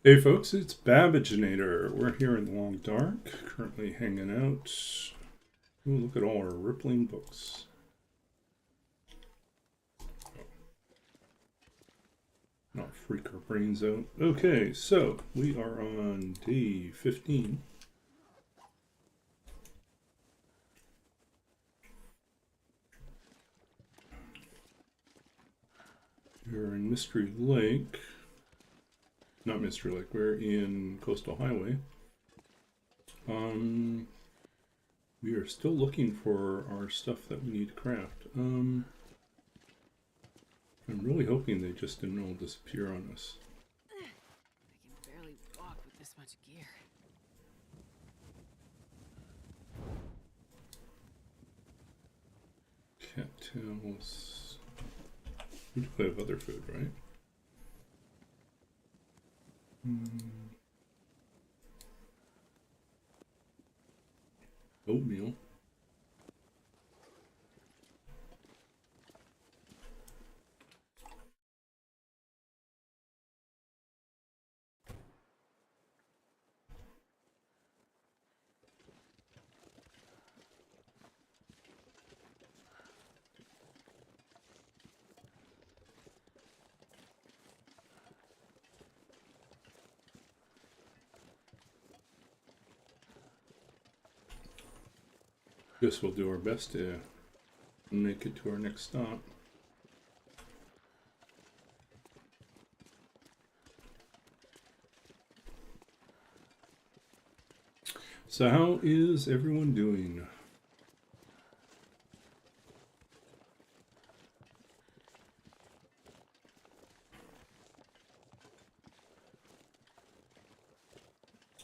Hey folks, it's Babbaginator. We're here in the long dark, currently hanging out. Ooh, look at all our rippling books. Not freak our brains out. Okay, so we are on day 15. We're in Mystery Lake. Not Mystery Lake, we're in Coastal Highway. We are still looking for our stuff that we need to craft. I'm really hoping they just didn't all disappear on us. I can barely walk with this much gear. Cattails. We do have other food, right? Oatmeal. Guess we'll do our best to make it to our next stop. So how is everyone doing?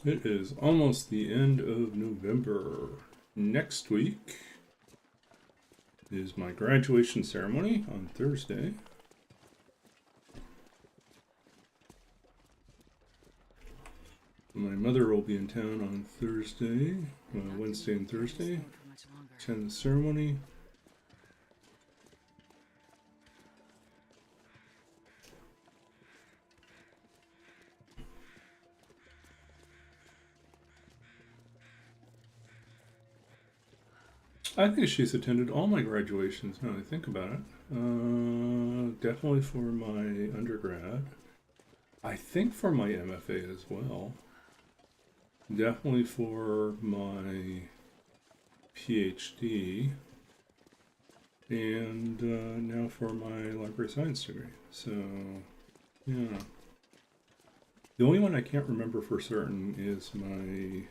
It is almost the end of November. Next week is my graduation ceremony on Thursday. My mother will be in town on Thursday, Wednesday and Thursday. Attend the ceremony. I think she's attended all my graduations now that I think about it. Definitely for my undergrad. I think for my MFA as well. Definitely for my PhD. And now for my library science degree. So, yeah. The only one I can't remember for certain is my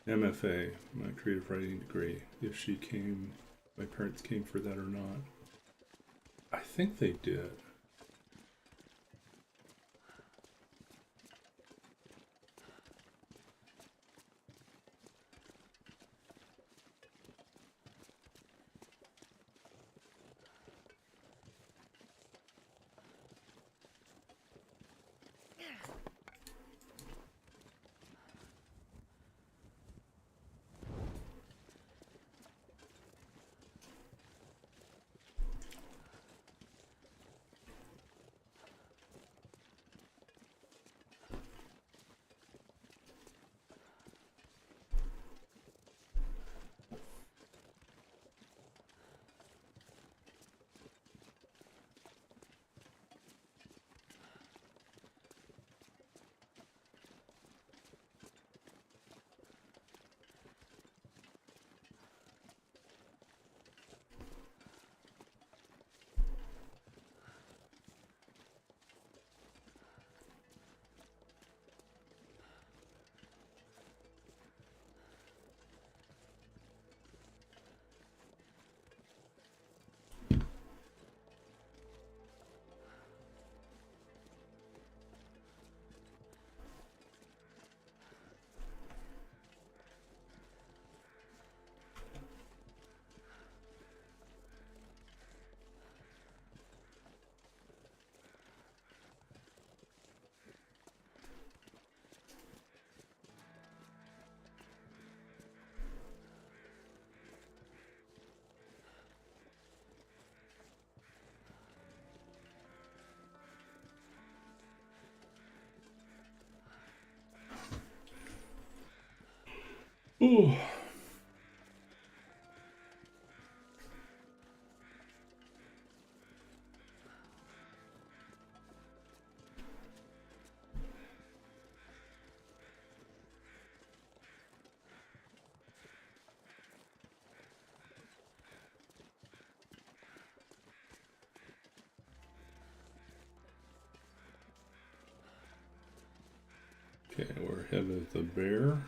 MFA, my creative writing degree, if she came, my parents came for that or not. I think they did. Ooh. Okay, we're ahead of the bear.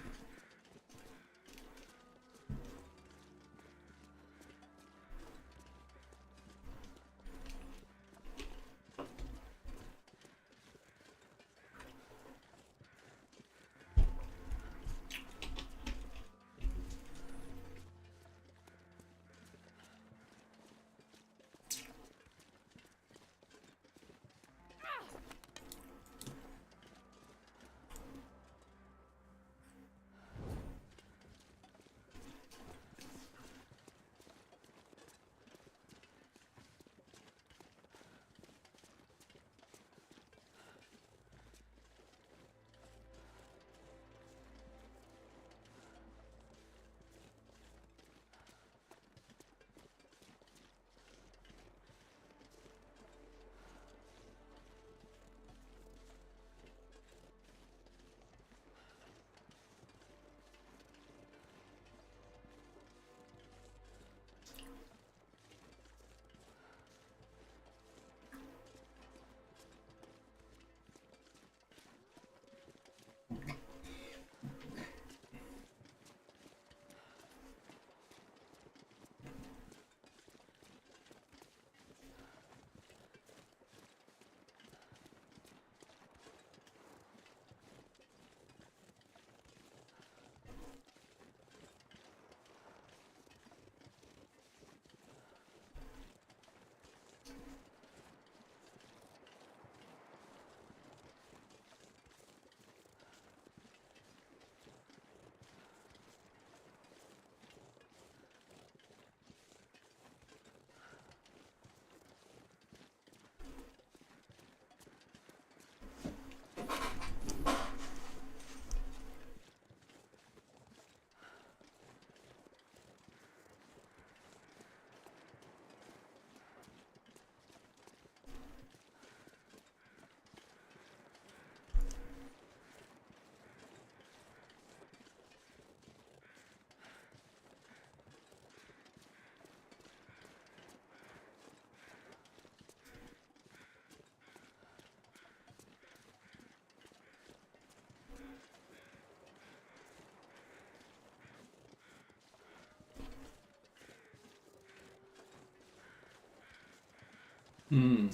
Hmm.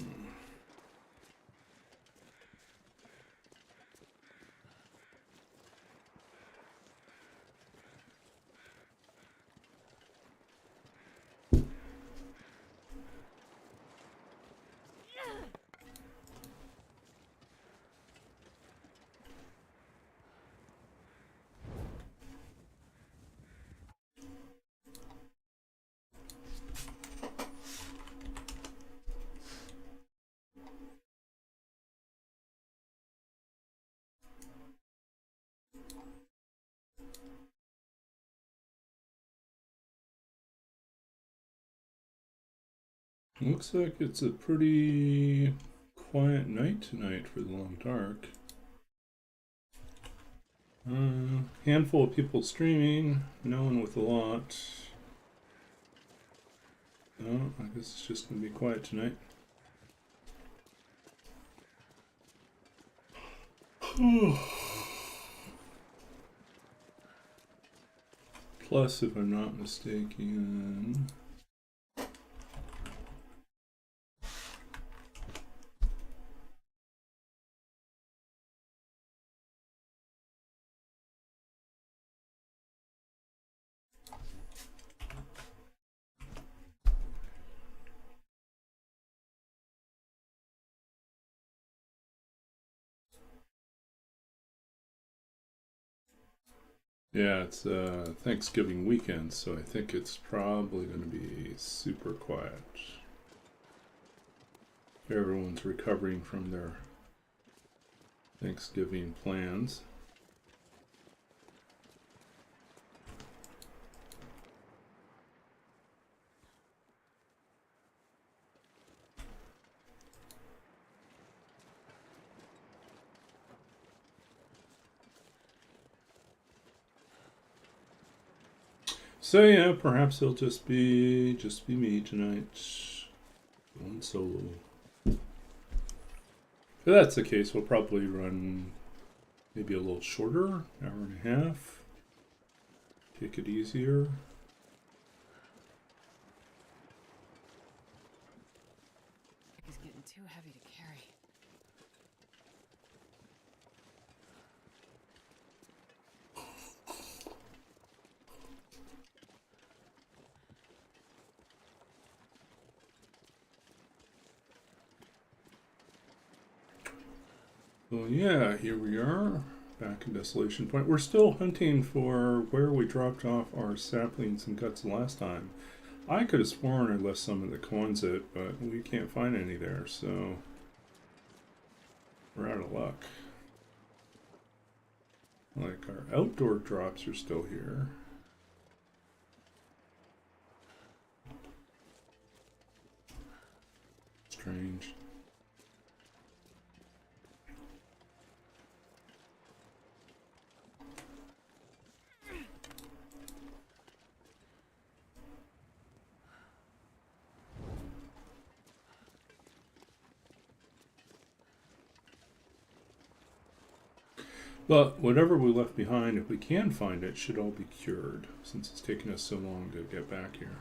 Looks like it's a pretty quiet night tonight for the long dark. Handful of people streaming, no one with a lot. No, I guess it's just gonna be quiet tonight. Plus, if I'm not mistaken, yeah, it's Thanksgiving weekend, so I think it's probably going to be super quiet. Everyone's recovering from their Thanksgiving plans. So yeah, perhaps it'll just be me tonight, going solo. If that's the case, we'll probably run maybe a little shorter, hour and a half. Take it easier. It's getting too heavy to carry. Well, yeah, here we are, back in Desolation Point. We're still hunting for where we dropped off our saplings and guts last time. I could have sworn I left some in the Quonset, but we can't find any there, so we're out of luck. Like, our outdoor drops are still here. Strange. But whatever we left behind, if we can find it, should all be cured, since it's taken us so long to get back here.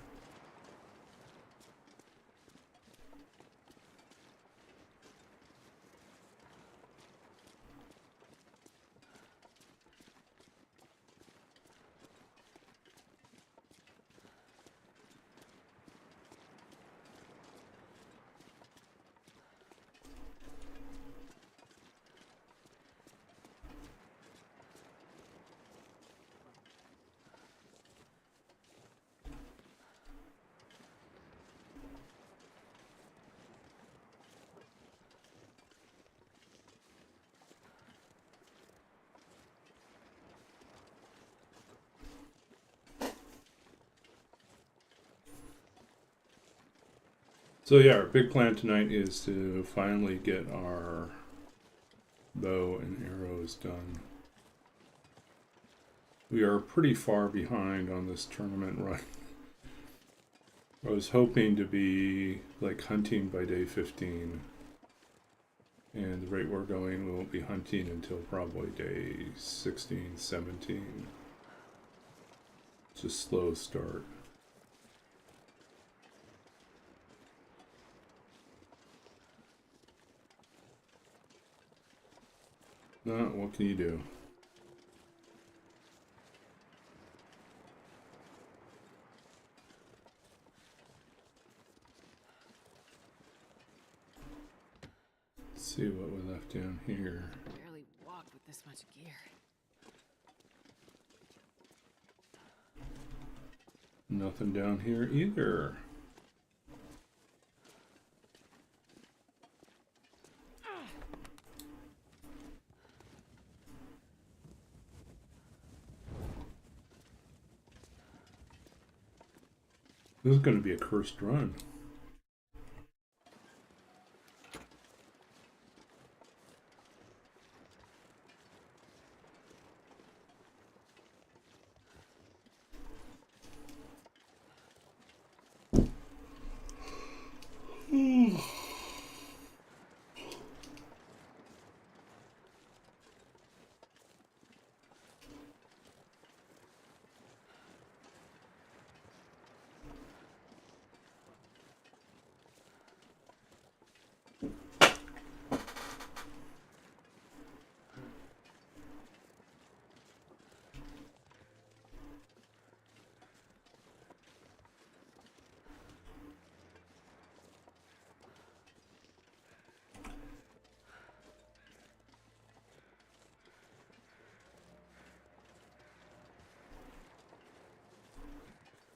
So yeah, our big plan tonight is to finally get our bow and arrows done. We are pretty far behind on this tournament run. I was hoping to be like hunting by day 15. And the rate we're going, we won't be hunting until probably day 16, 17. It's a slow start. No, what can you do? Let's see what we left down here. Barely walk with this much gear. Nothing down here either. This is going to be a cursed run.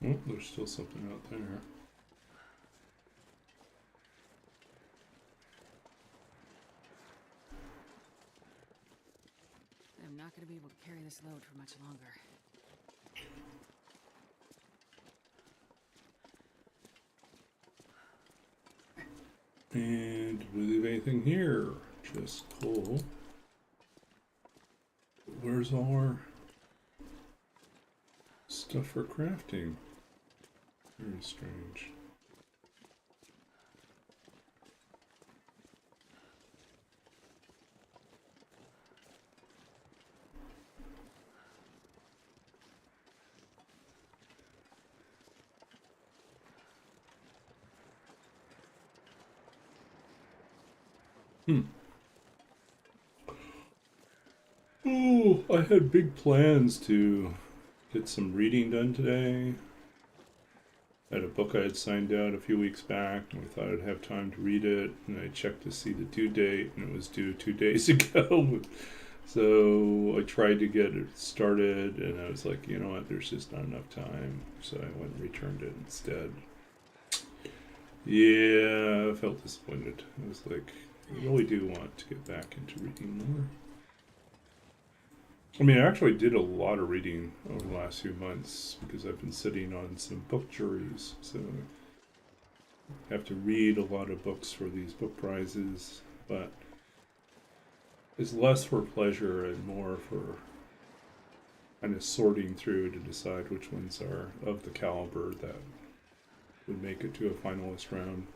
Oh, there's still something out there. I'm not going to be able to carry this load for much longer. And did we leave anything here? Just coal. Where's our... Stuff for crafting. Very strange. Oh, I had big plans to get some reading done today. I had a book I had signed out a few weeks back, and we thought I'd have time to read it. And I checked to see the due date, and it was due 2 days ago. So I tried to get it started, and I was like, you know what, there's just not enough time. So I went and returned it instead. Yeah, I felt disappointed. I was like, I really do want to get back into reading more. I mean, I actually did a lot of reading over the last few months because I've been sitting on some book juries. So I have to read a lot of books for these book prizes, but it's less for pleasure and more for kind of sorting through to decide which ones are of the caliber that would make it to a finalist round.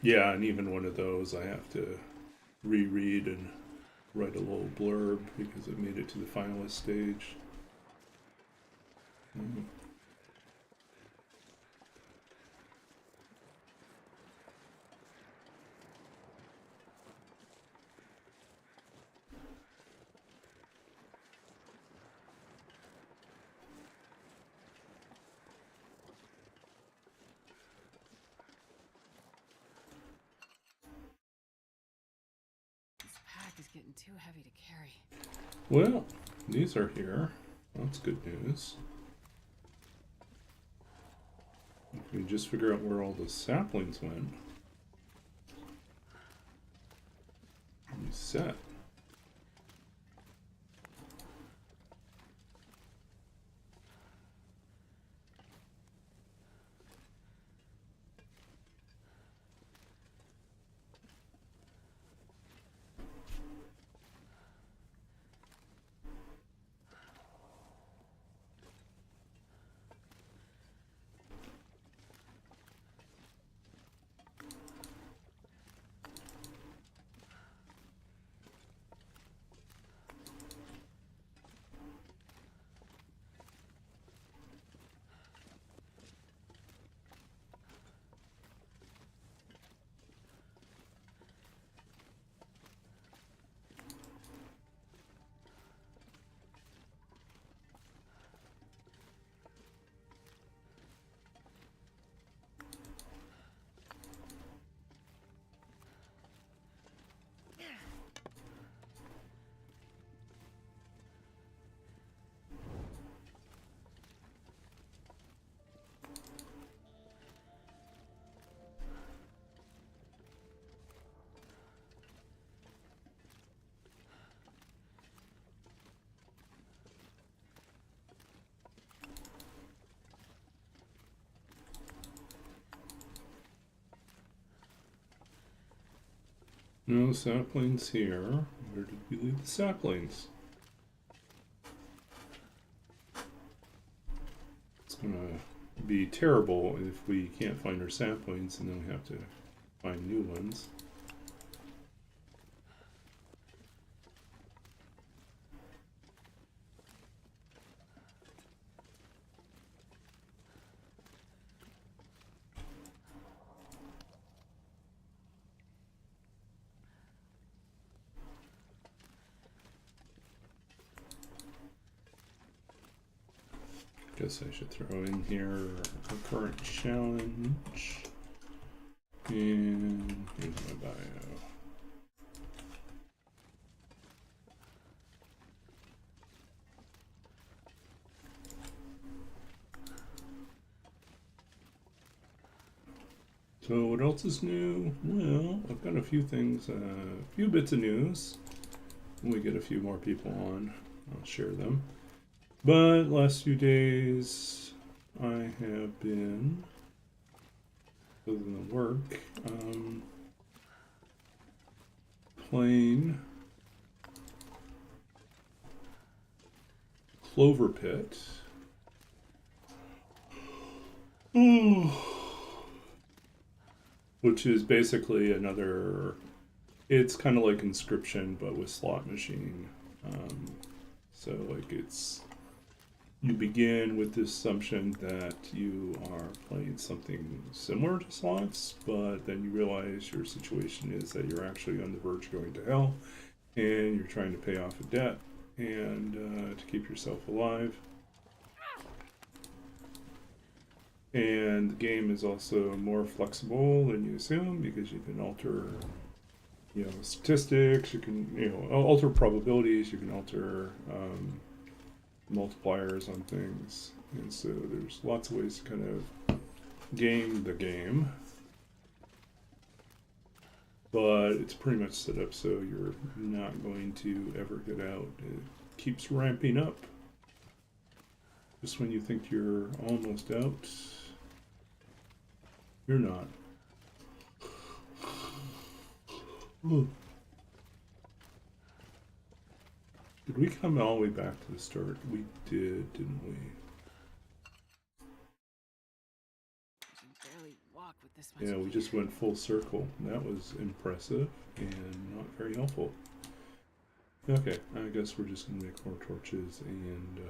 Yeah, and even one of those I have to reread and write a little blurb because it made it to the finalist stage. This pack is getting too heavy to carry. Well, these are here. That's good news. If we just figure out where all the saplings went, we're set. No saplings here. Where did we leave the saplings? It's gonna be terrible if we can't find our saplings and then we have to find new ones. Guess I should throw in here a current challenge. And here's my bio. So what else is new? Well, I've got a few things, a few bits of news. When we get a few more people on, I'll share them. But last few days, I have been, other than the work, playing Clover Pit. Which is basically another, it's kind of like Inscription but with slot machine. So like you begin with the assumption that you are playing something similar to slots, but then you realize your situation is that you're actually on the verge of going to hell, and you're trying to pay off a debt and to keep yourself alive. And the game is also more flexible than you assume, because you can alter, statistics, you can, alter probabilities, you can alter multipliers on things. And so there's lots of ways to kind of game the game. But it's pretty much set up so you're not going to ever get out. It keeps ramping up. Just when you think you're almost out, you're not. Did we come all the way back to the start? We did, didn't we? I can barely walk with this much Yeah, we gear. just went full circle. That was impressive and not very helpful. Okay, I guess we're just gonna make more torches and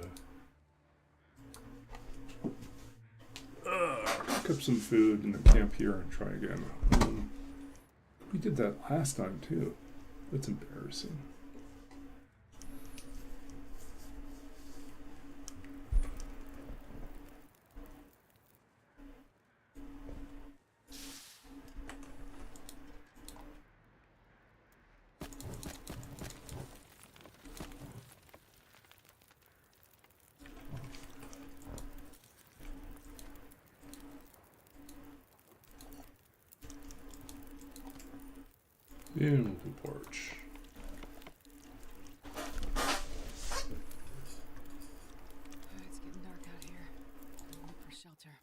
cook up some food and then camp here and try again. We did that last time too. That's embarrassing. And we'll do porch. It's getting dark out here. I'll look for shelter.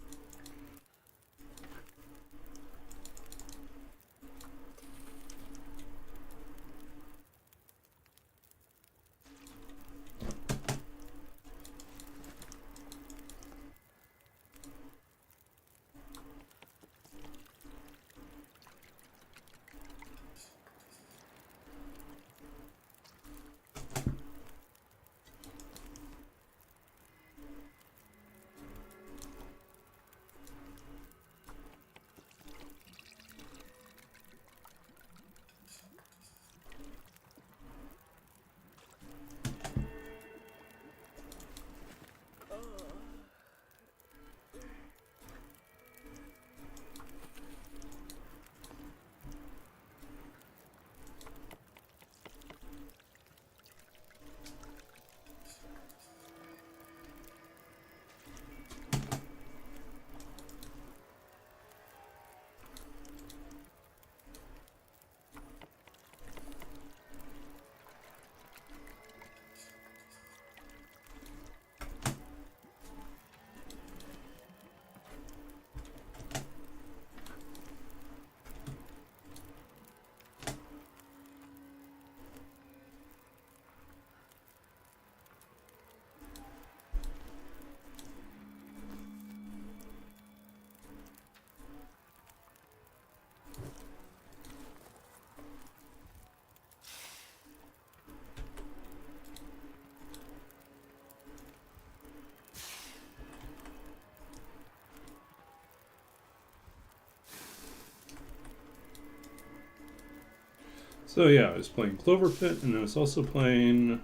So yeah, I was playing Clover Pit, and I was also playing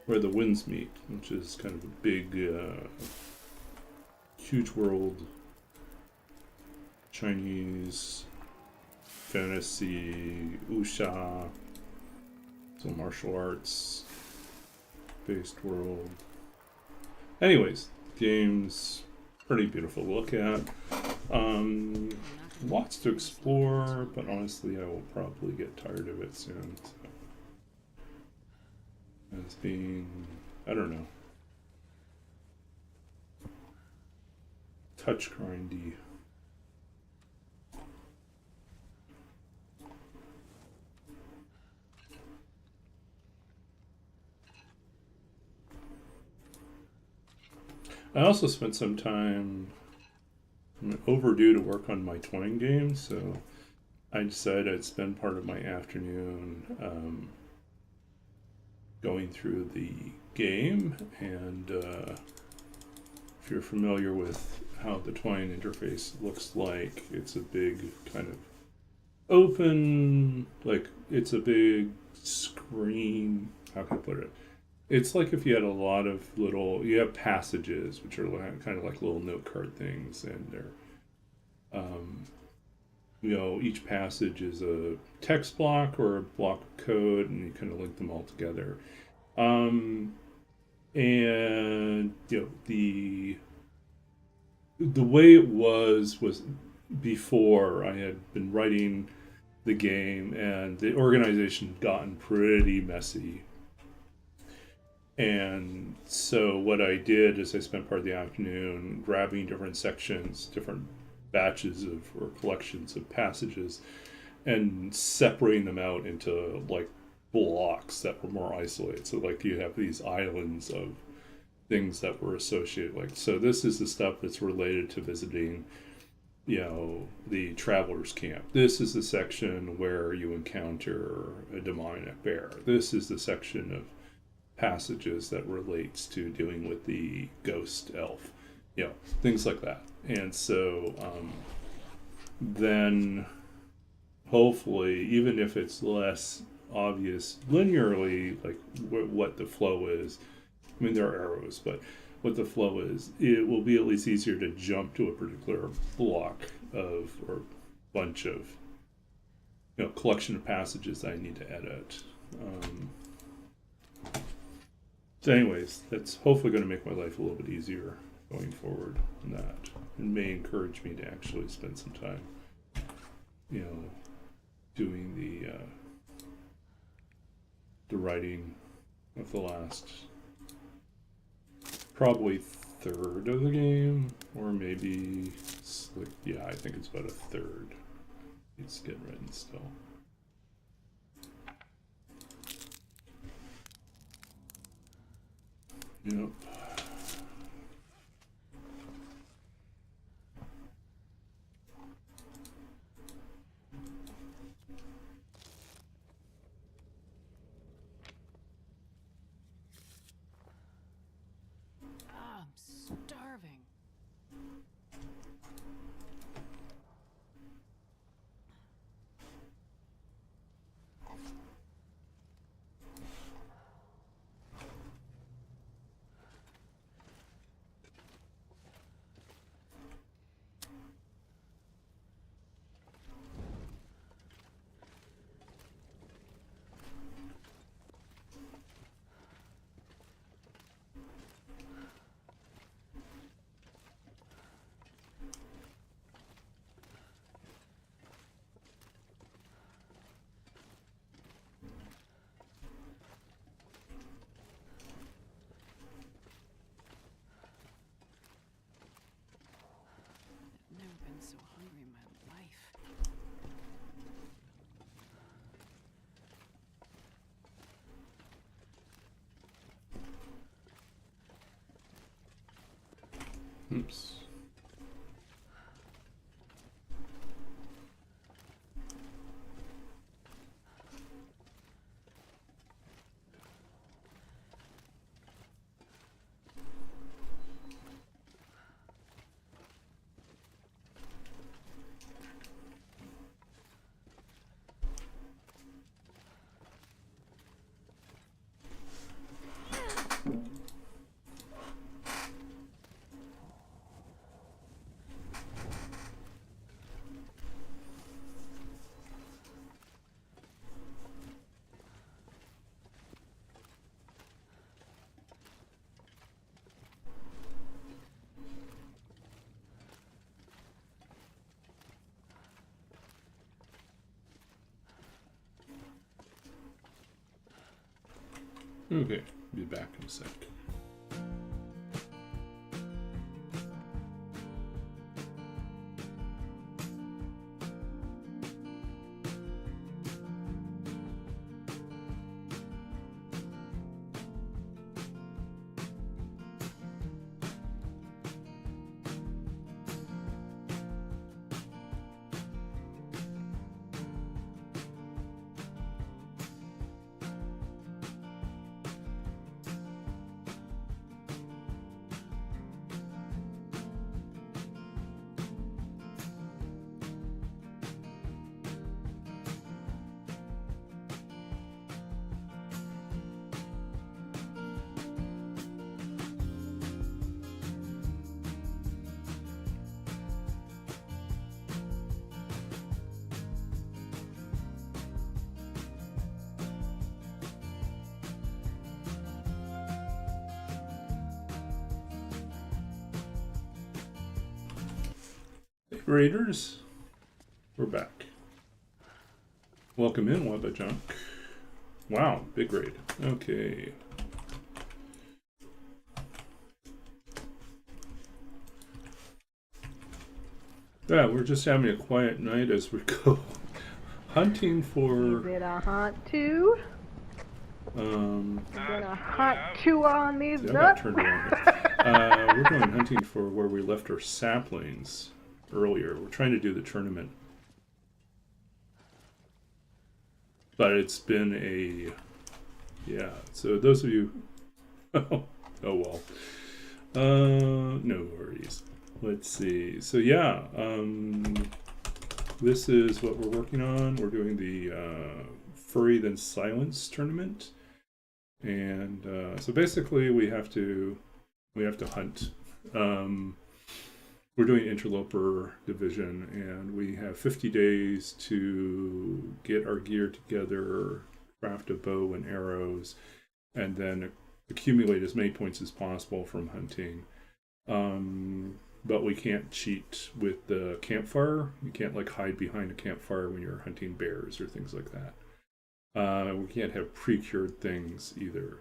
Where the Winds Meet, which is kind of a big, huge world, Chinese, fantasy, wuxia, so martial arts based world. Anyways, game's pretty beautiful to look at. Lots to explore, but honestly I will probably get tired of it soon. So. As being, I don't know, touch grindy. I also spent some time, I'm overdue to work on my toying game, so I decided I'd spend part of my afternoon going through the game. And if you're familiar with how the toying interface looks like, it's a big kind of open, like it's a big screen. How can I put it? It's like if you had a lot of little, you have passages, which are kind of like little note card things, and they're, each passage is a text block or a block of code, and you kind of link them all together. And the way it was before I had been writing the game, and the organization had gotten pretty messy. And so what I did is I spent part of the afternoon grabbing different sections, different batches of or collections of passages, and separating them out into like blocks that were more isolated. So like you have these islands of things that were associated. Like, so this is the stuff that's related to visiting, the traveler's camp. This is the section where you encounter a demonic bear. This is the section of passages that relates to dealing with the ghost elf, things like that. And so then hopefully, even if it's less obvious linearly, like what the flow is, I mean, there are arrows, but what the flow is, it will be at least easier to jump to a particular block of, or bunch of, collection of passages that I need to edit. So anyways, that's hopefully going to make my life a little bit easier going forward on that, and may encourage me to actually spend some time, doing the writing of the last probably third of the game, or maybe I think it's about a third. It's getting written still. Yep. I'm starving. I've never been so hungry in my life. Oops. Okay, be back in a sec. Raiders. We're back. Welcome in, Wabba Junk. Wow, big raid. Okay. Yeah, we're just having a quiet night as we go hunting for. Is it a hunt too? We're gonna hunt two on these Yeah, I got nuts. turned around here. We're going hunting for where we left our saplings earlier. We're trying to do the tournament. But it's been a... Yeah, so those of you... Oh well. No worries. Let's see. So yeah, this is what we're working on. We're doing the Furry Then Silence tournament. And so basically we have to hunt. We're doing Interloper division, and we have 50 days to get our gear together, craft a bow and arrows, and then accumulate as many points as possible from hunting. But we can't cheat with the campfire. You can't like hide behind a campfire when you're hunting bears or things like that. We can't have pre-cured things either.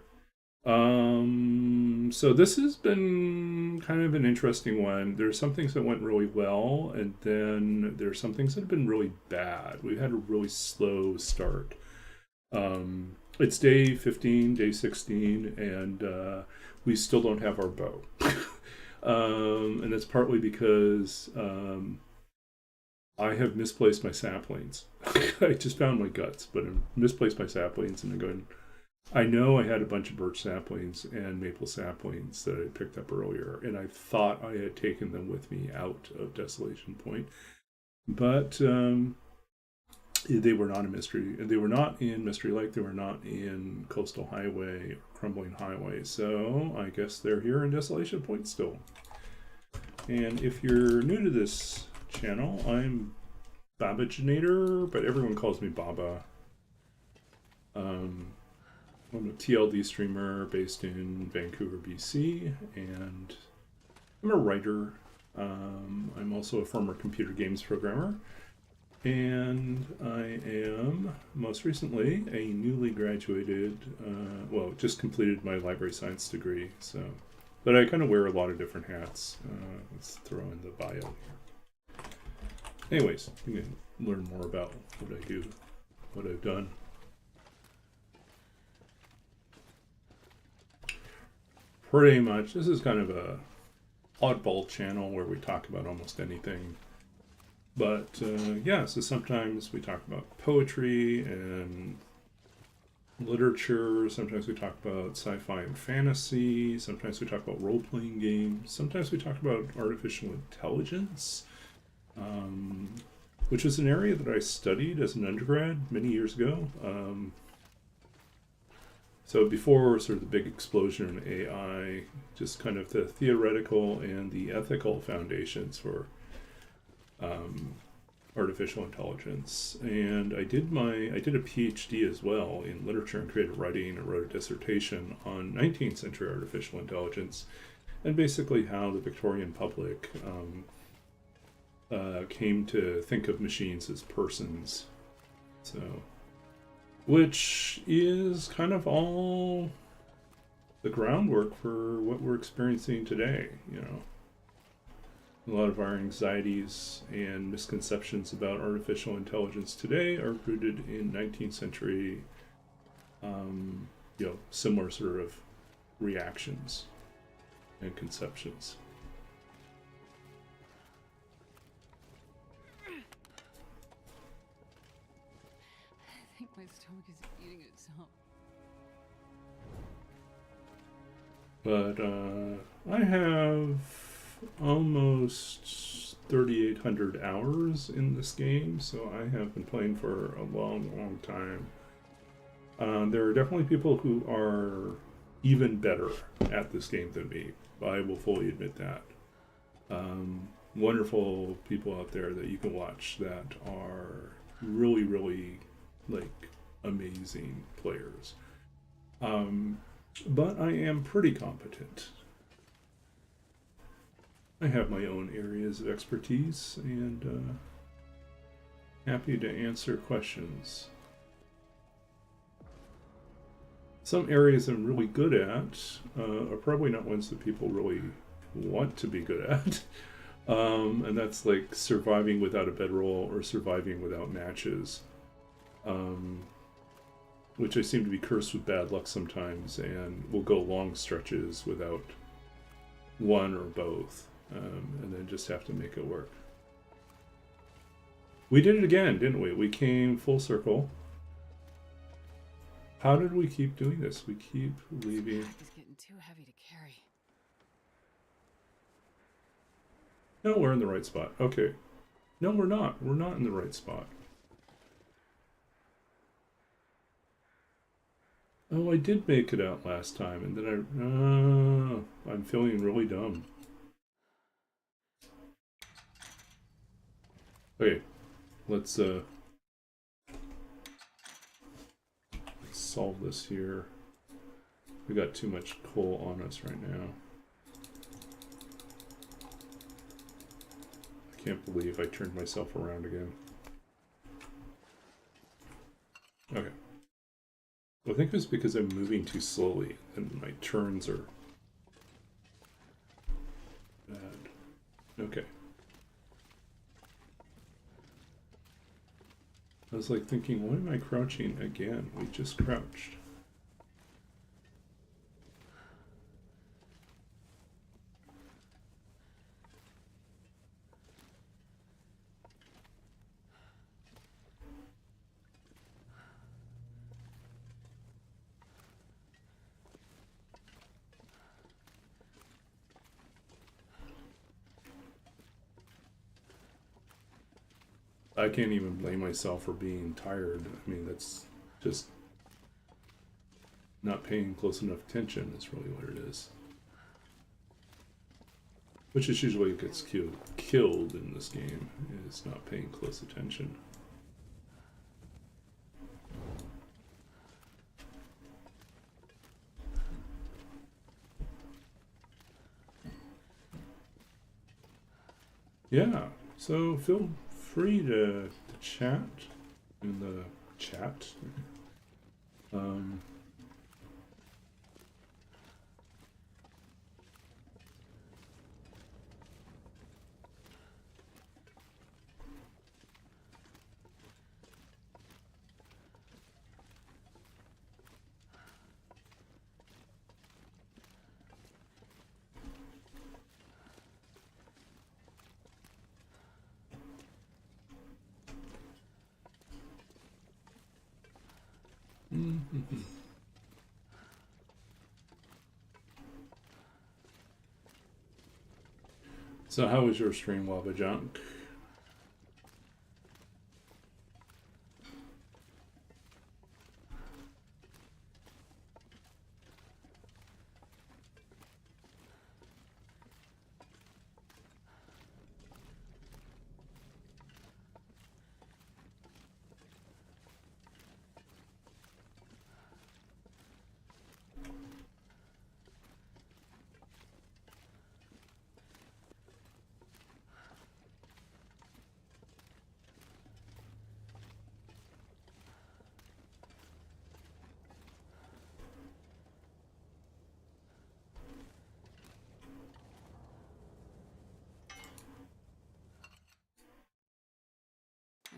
So this has been kind of an interesting one. There's some things that went really well, and then there's some things that have been really bad. We've had a really slow start. It's day 15, day 16, and we still don't have our bow. And that's partly because I have misplaced my saplings. I just found my guts, but I misplaced my saplings, and I'm going... I know I had a bunch of birch saplings and maple saplings that I picked up earlier, and I thought I had taken them with me out of Desolation Point, but they were not a mystery. They were not in Mystery Lake. They were not in Coastal Highway or Crumbling Highway, so I guess they're here in Desolation Point still. And if you're new to this channel, I'm Babaginator, but everyone calls me Baba. I'm a TLD streamer based in Vancouver, BC, and I'm a writer. I'm also a former computer games programmer, and I am most recently a newly graduated, just completed my library science degree. So, but I kind of wear a lot of different hats. Let's throw in the bio here. Anyways, you can learn more about what I do, what I've done. Pretty much, this is kind of a oddball channel where we talk about almost anything. But yeah, so sometimes we talk about poetry and literature. Sometimes we talk about sci-fi and fantasy. Sometimes we talk about role-playing games. Sometimes we talk about artificial intelligence, which is an area that I studied as an undergrad many years ago. So before sort of the big explosion in AI, just kind of the theoretical and the ethical foundations for artificial intelligence. And I did a PhD as well in literature and creative writing. I wrote a dissertation on 19th century artificial intelligence and basically how the Victorian public came to think of machines as persons. So, which is kind of all the groundwork for what we're experiencing today, you know. A lot of our anxieties and misconceptions about artificial intelligence today are rooted in 19th century, similar sort of reactions and conceptions. I think my stomach is eating itself. But I have almost 3,800 hours in this game, so I have been playing for a long time. There are definitely people who are even better at this game than me. I will fully admit that. Wonderful people out there that you can watch that are really like amazing players. But I am pretty competent. I have my own areas of expertise and happy to answer questions. Some areas I'm really good at are probably not ones that people really want to be good at. And that's like surviving without a bedroll or surviving without matches. Which I seem to be cursed with bad luck sometimes and will go long stretches without one or both. And then just have to make it work. We did it again, didn't we? We came full circle. How did we keep doing this? We keep leaving. This bag is getting too heavy to carry. No, we're in the right spot. Okay. No, we're not. We're not in the right spot. Oh, I did make it out last time, and then I'm feeling really dumb. Okay, let's solve this here. We got too much coal on us right now. I can't believe I turned myself around again. Okay. I think it's because I'm moving too slowly and my turns are bad. Okay. I was like thinking, why am I crouching again? We just crouched. I can't even blame myself for being tired. I mean, that's just not paying close enough attention is really what it is. Which is usually what gets killed in this game, is not paying close attention. Yeah, so feel free to chat in the chat. So how was your stream, Wabba Junk?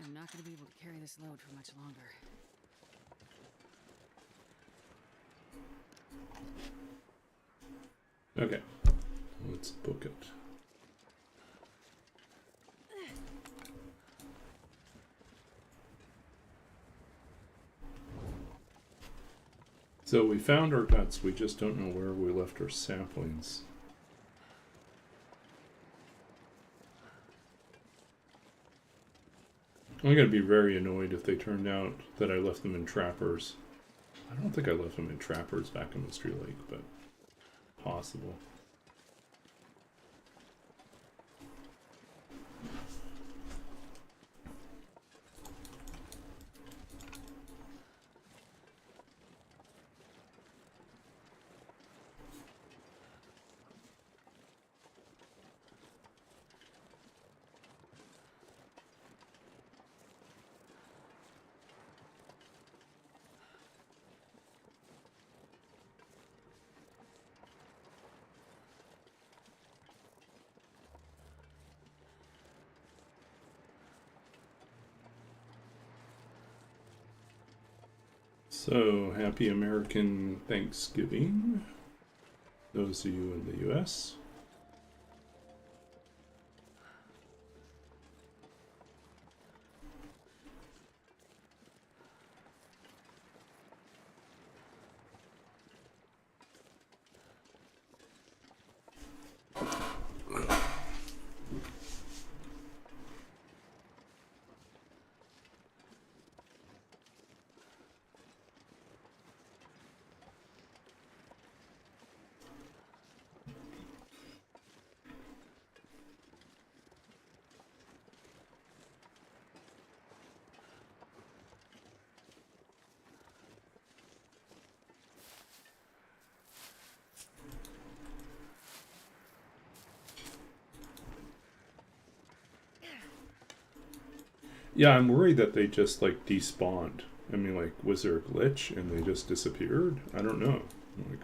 I'm not going to be able to carry this load for much longer. Okay, let's book it. So we found our guts, we just don't know where we left our saplings. I'm going to be very annoyed if they turned out that I left them in trappers. I don't think I left them in trappers back in Mystery Lake, but possible. So, happy American Thanksgiving, those of you in the US. Yeah, I'm worried that they just like despawned. I mean, like, was there a glitch and they just disappeared? I don't know. Like,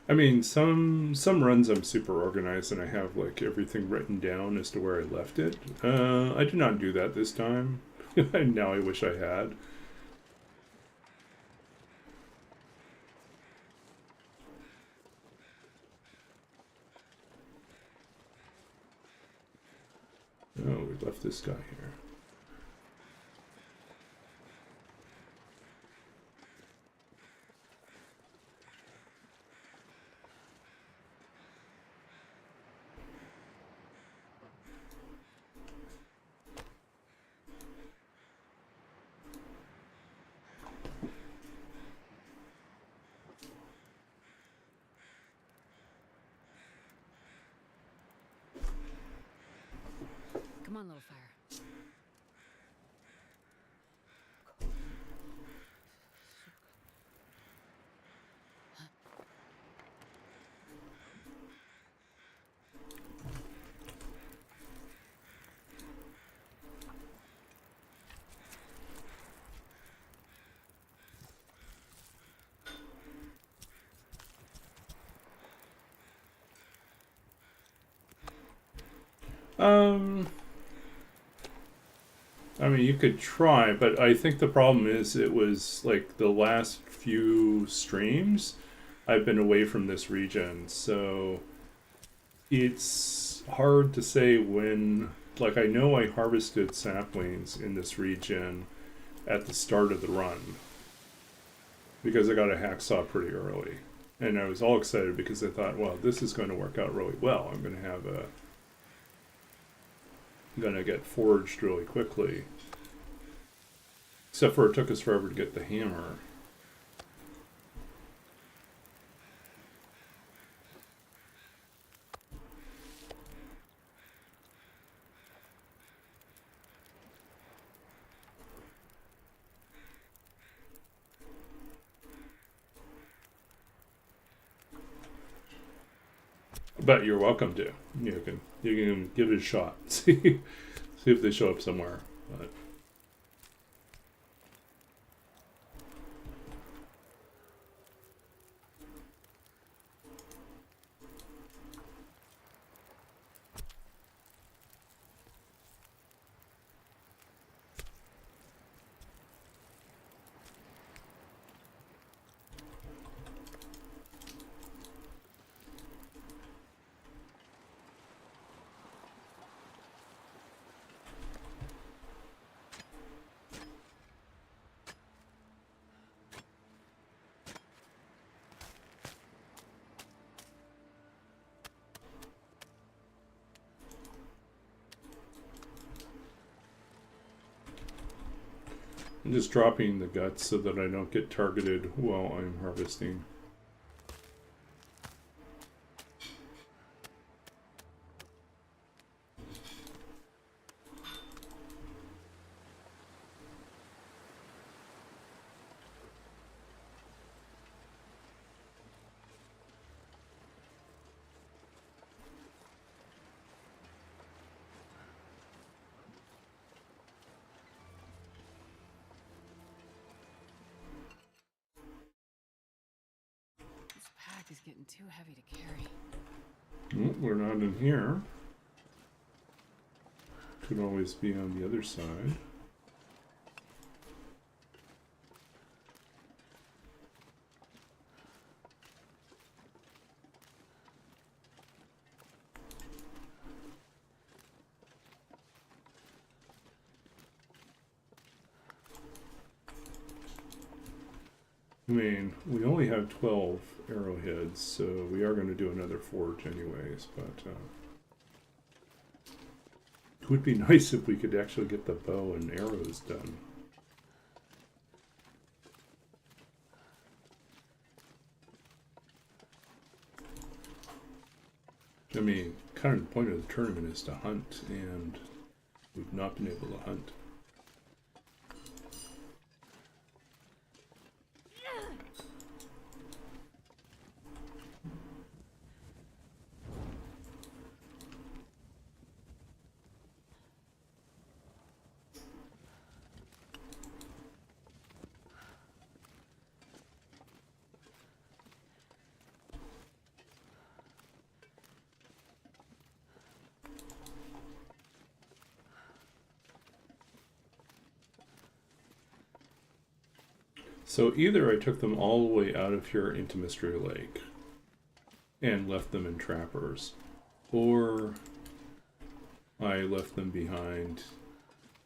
I mean, some runs I'm super organized and I have like everything written down as to where I left it. I did not do that this time. Now I wish I had. Oh, we left this guy here. Come on, little fire. I mean, you could try, but I think the problem is it was like the last few streams I've been away from this region, so it's hard to say when. Like, I know I harvested saplings in this region at the start of the run because I got a hacksaw pretty early, and I was all excited because I thought, well, this is going to work out really well. I'm gonna get forged really quickly. Except for it took us forever to get the hammer. But you're welcome to. You can give it a shot. See if they show up somewhere. But I'm just dropping the guts so that I don't get targeted while I'm harvesting. This pack is getting too heavy to carry. Oh, we're not in here. could always be on the other side. I mean, we only have 12 arrowheads, so we are going to do another forge anyways, but it would be nice if we could actually get the bow and arrows done. I mean, kind of the point of the tournament is to hunt, and we've not been able to hunt. So either I took them all the way out of here into Mystery Lake and left them in trappers, or I left them behind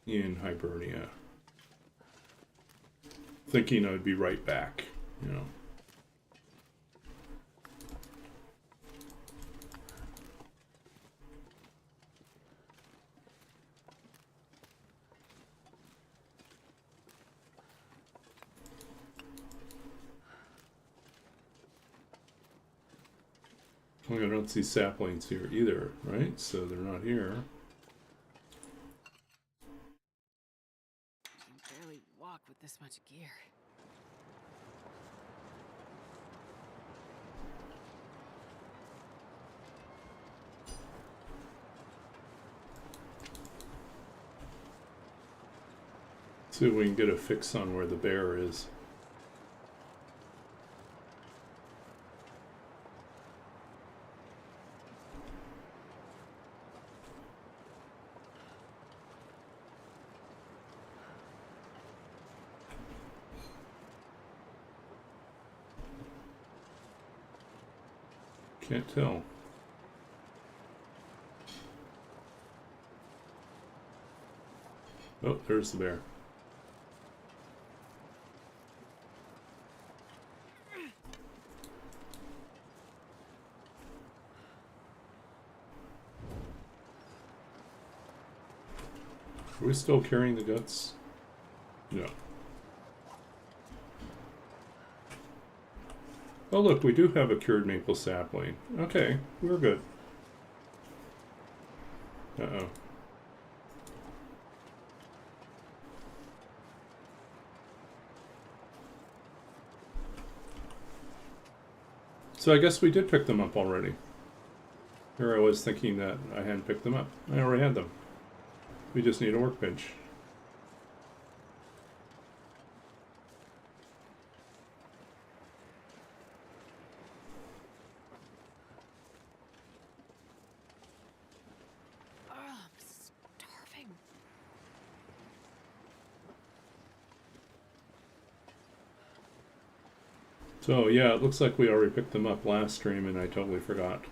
in Hibernia, thinking I'd be right back, you know. Well, I don't see saplings here either, right? So they're not here. I can barely walk with this much gear. See if we can get a fix on where the bear is. Can't tell. Oh, there's the bear. Are we still carrying the guts? No. Oh look, we do have a cured maple sapling. Okay, we're good. Uh-oh. So I guess we did pick them up already. Here I was thinking that I hadn't picked them up. I already had them. We just need a workbench. So yeah, it looks like we already picked them up last stream and I totally forgot.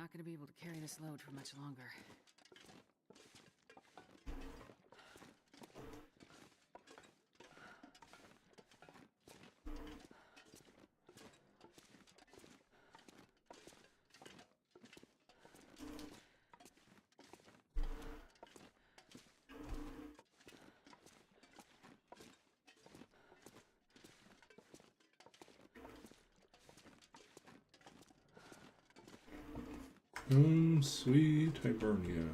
not going to be able to carry this load for much longer. Sweet Hibernia.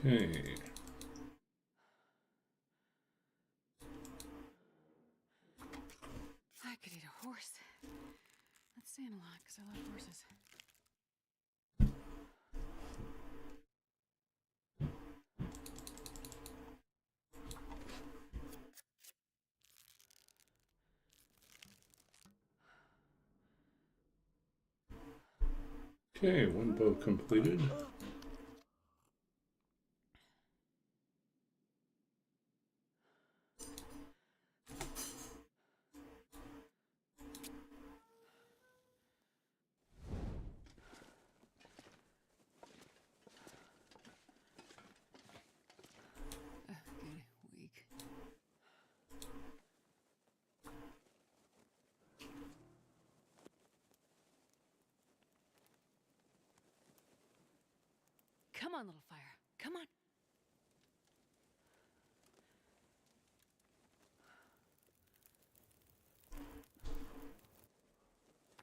Okay. I could eat a horse. That's saying a lot, because I love horses. Okay, one bow completed. Good week. Come on, little fire. Come on.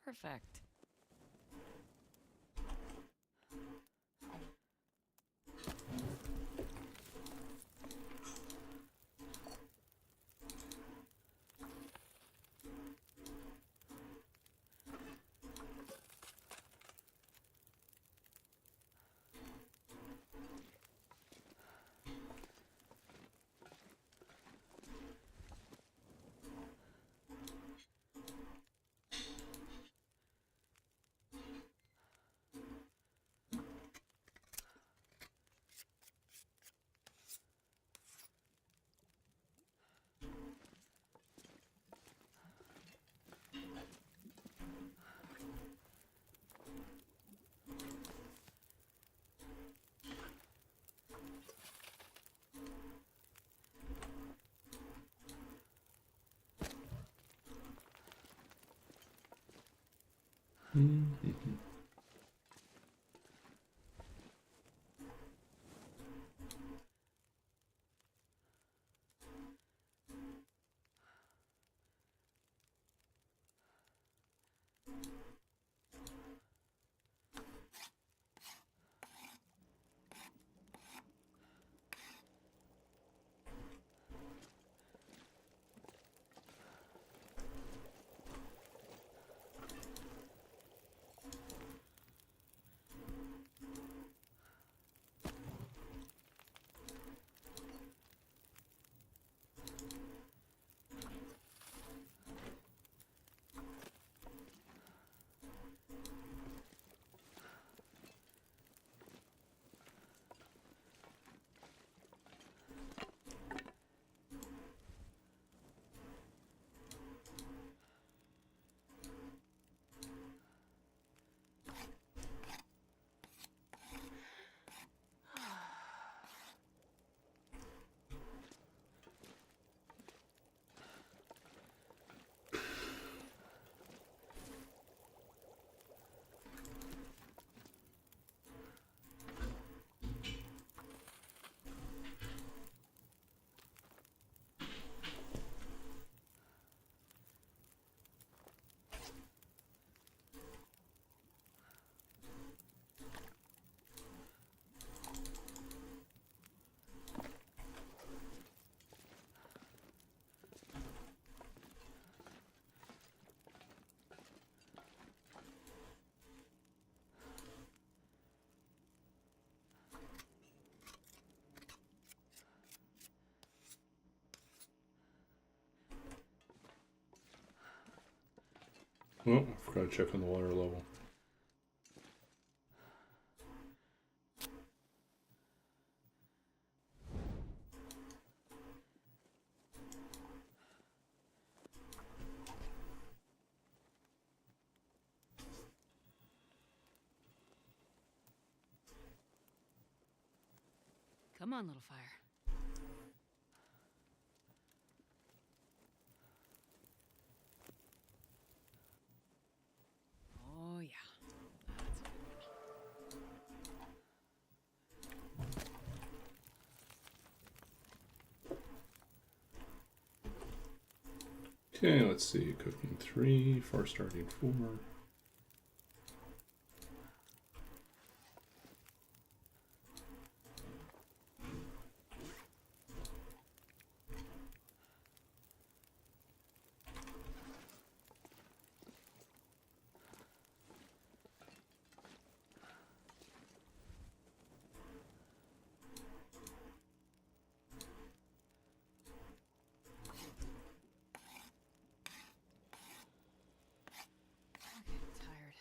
Perfect. Oh, I forgot to check on the water level. Come on, little fire. Oh, yeah. That's a good one. Okay, let's see. Cooking 3, far starting 4. Tired.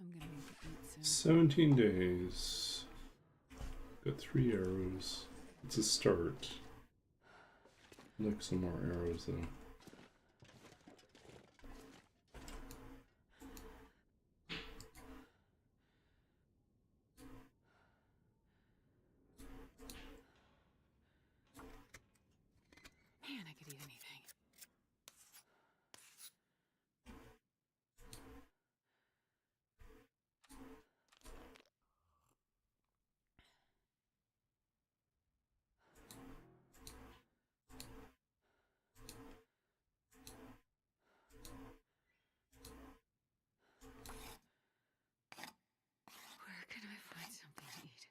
I'm gonna need to eat soon. 17 days. Got 3 arrows. It's a start. I'd like some more arrows though. Man, I could eat anything. Where can I find something to eat?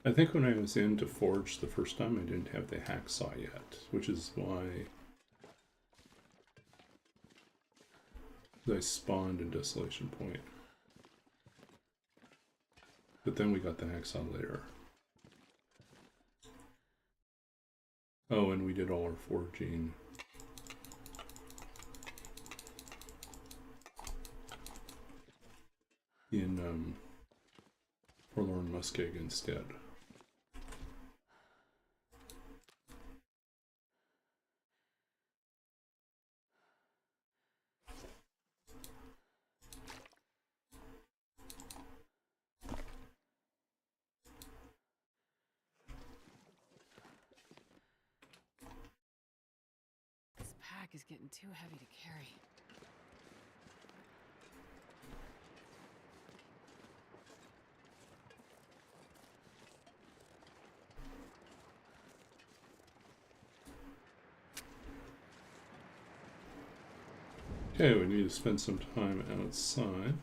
I think when I was in to forge the first time, I didn't have the hacksaw yet, which is why I spawned in Desolation Point. But then we got the hacksaw later. Oh, and we did all our foraging. In forlorn muskeg instead. This pack is getting too heavy to carry. Okay, we need to spend some time outside.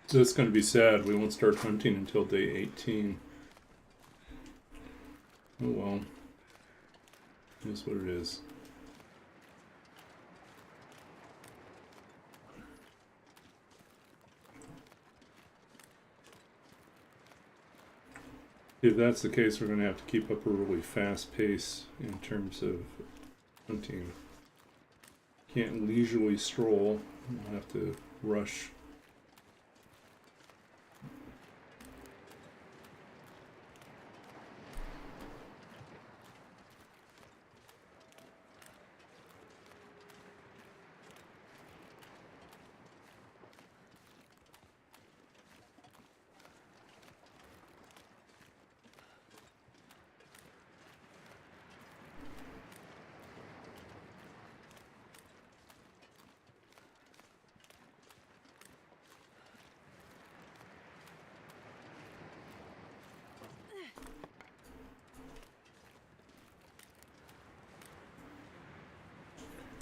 So it's going to be sad. We won't start hunting until day 18. Oh well. That's what it is. If that's the case, we're going to have to keep up a really fast pace in terms of hunting. Can't leisurely stroll. We'll have to rush.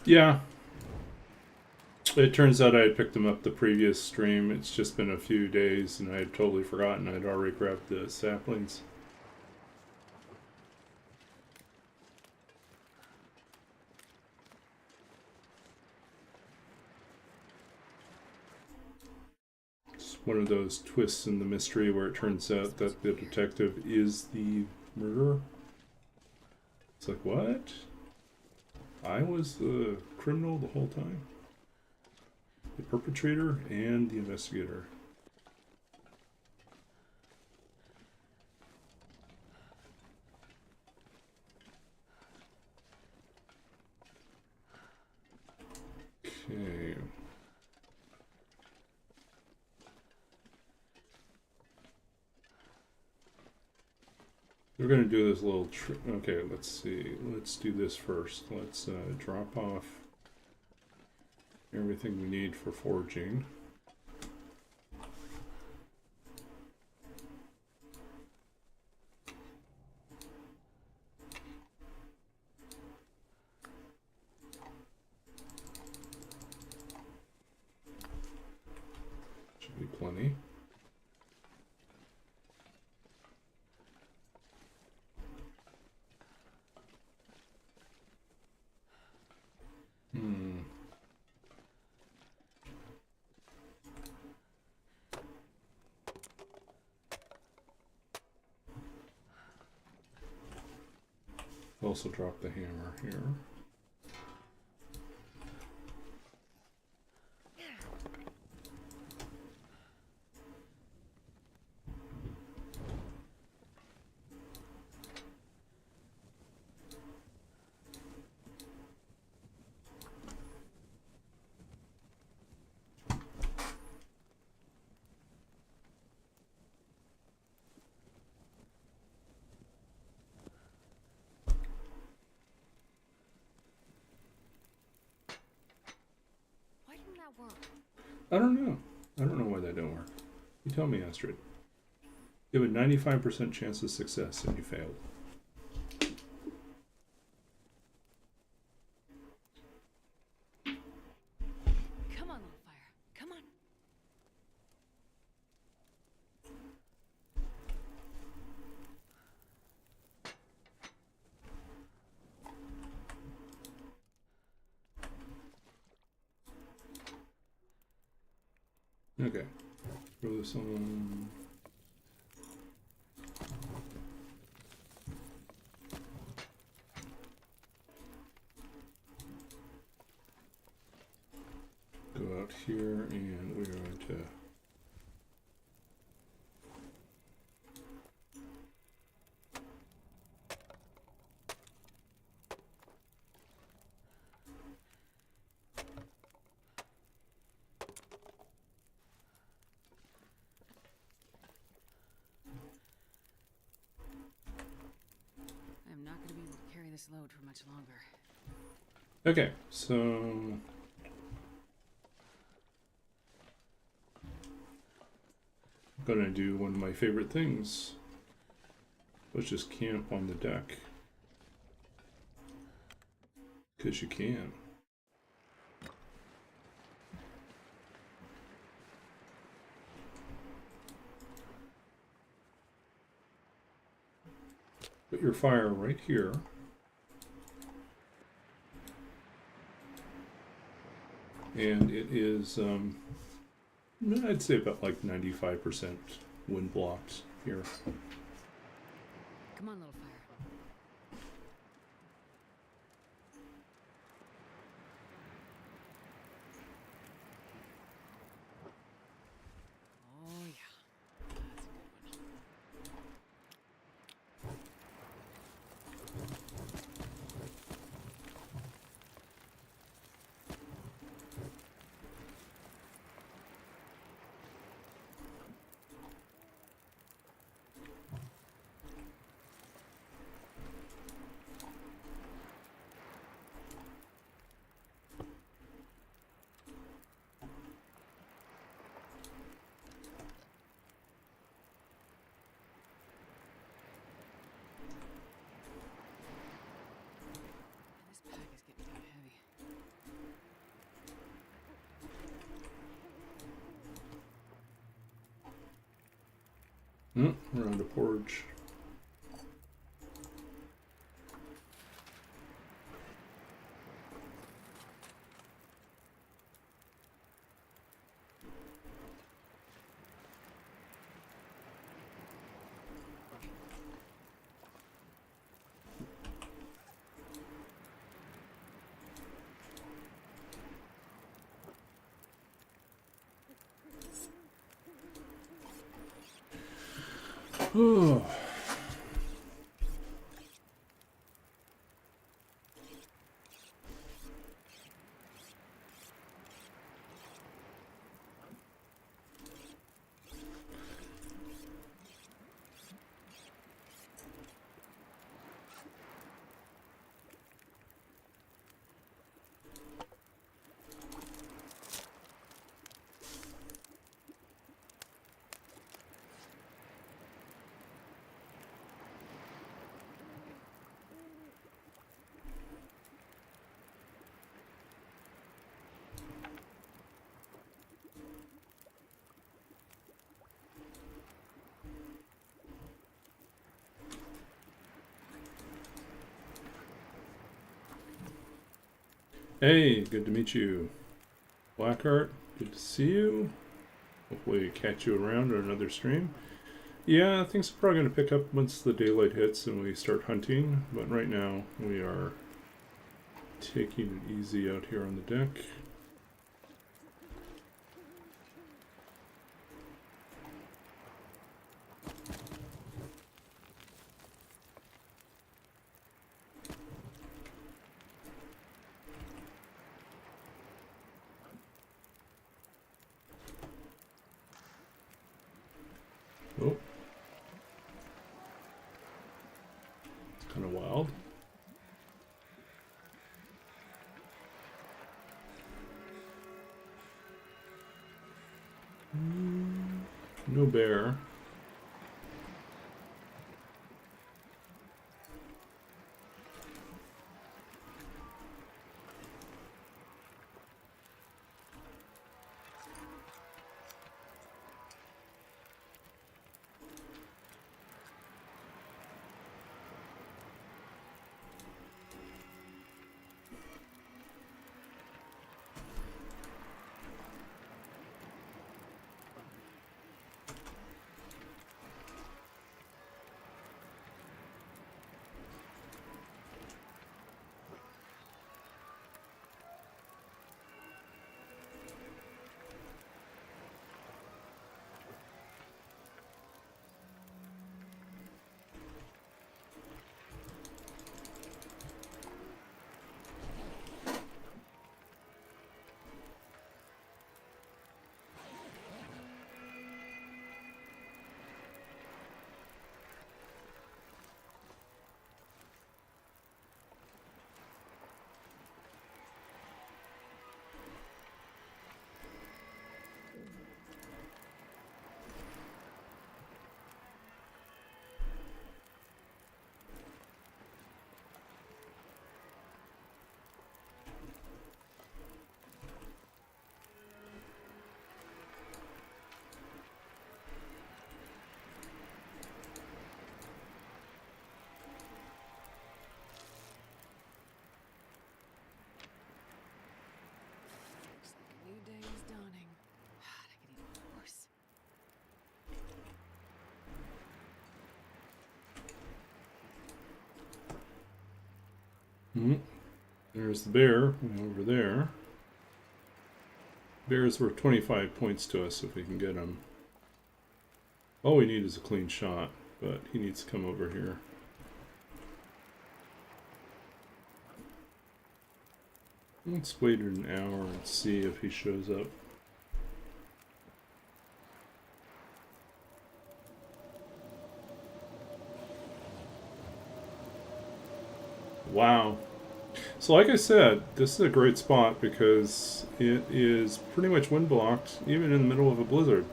Yeah. It turns out I had picked them up the previous stream. It's just been a few days and I had totally forgotten I'd already grabbed the saplings. It's one of those twists in the mystery where it turns out that the detective is the murderer. It's like, what? I was the criminal the whole time? The perpetrator and the investigator. Okay. We're going to do this little trick. Okay, let's see. Let's do this first. Let's drop off everything we need for foraging. plenty. Also drop the hammer here. Work. I don't know. I don't know why that don't work. You tell me, Astrid. You have a 95% chance of success and you failed. Come on, little fire. Come on. Okay. Throw this on. Go out here and we're going to I'm not going to be able to carry this load for much longer. Okay, so I'm gonna do one of my favorite things. Let's just camp on the deck. 'Cause you can. Put your fire right here. And it is, I'd say about like 95% wind blocked here. Come on, little fire. Oh, yeah. That's a good one. This pack is getting kind of heavy. Around a porch. Oh. Hey, good to meet you. Blackheart, good to see you. Hopefully catch you around on another stream. Yeah, things are probably going to pick up once the daylight hits and we start hunting, but right now we are taking it easy out here on the deck. Oh. It's kind of wild. No bear. Looks like a new day is dawning. That could even worse. There's the bear over there. Bear's worth 25 points to us if we can get him. All we need is a clean shot, but he needs to come over here. Let's wait an hour and see if he shows up. Wow. So like I said, this is a great spot because it is pretty much wind blocked even in the middle of a blizzard.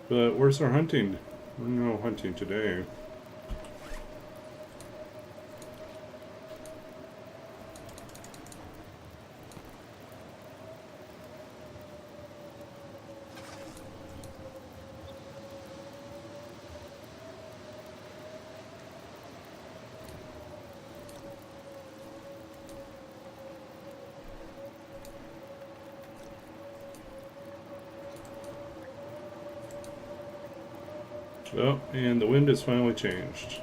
But where's our hunting? No hunting today. Oh, and the wind has finally changed.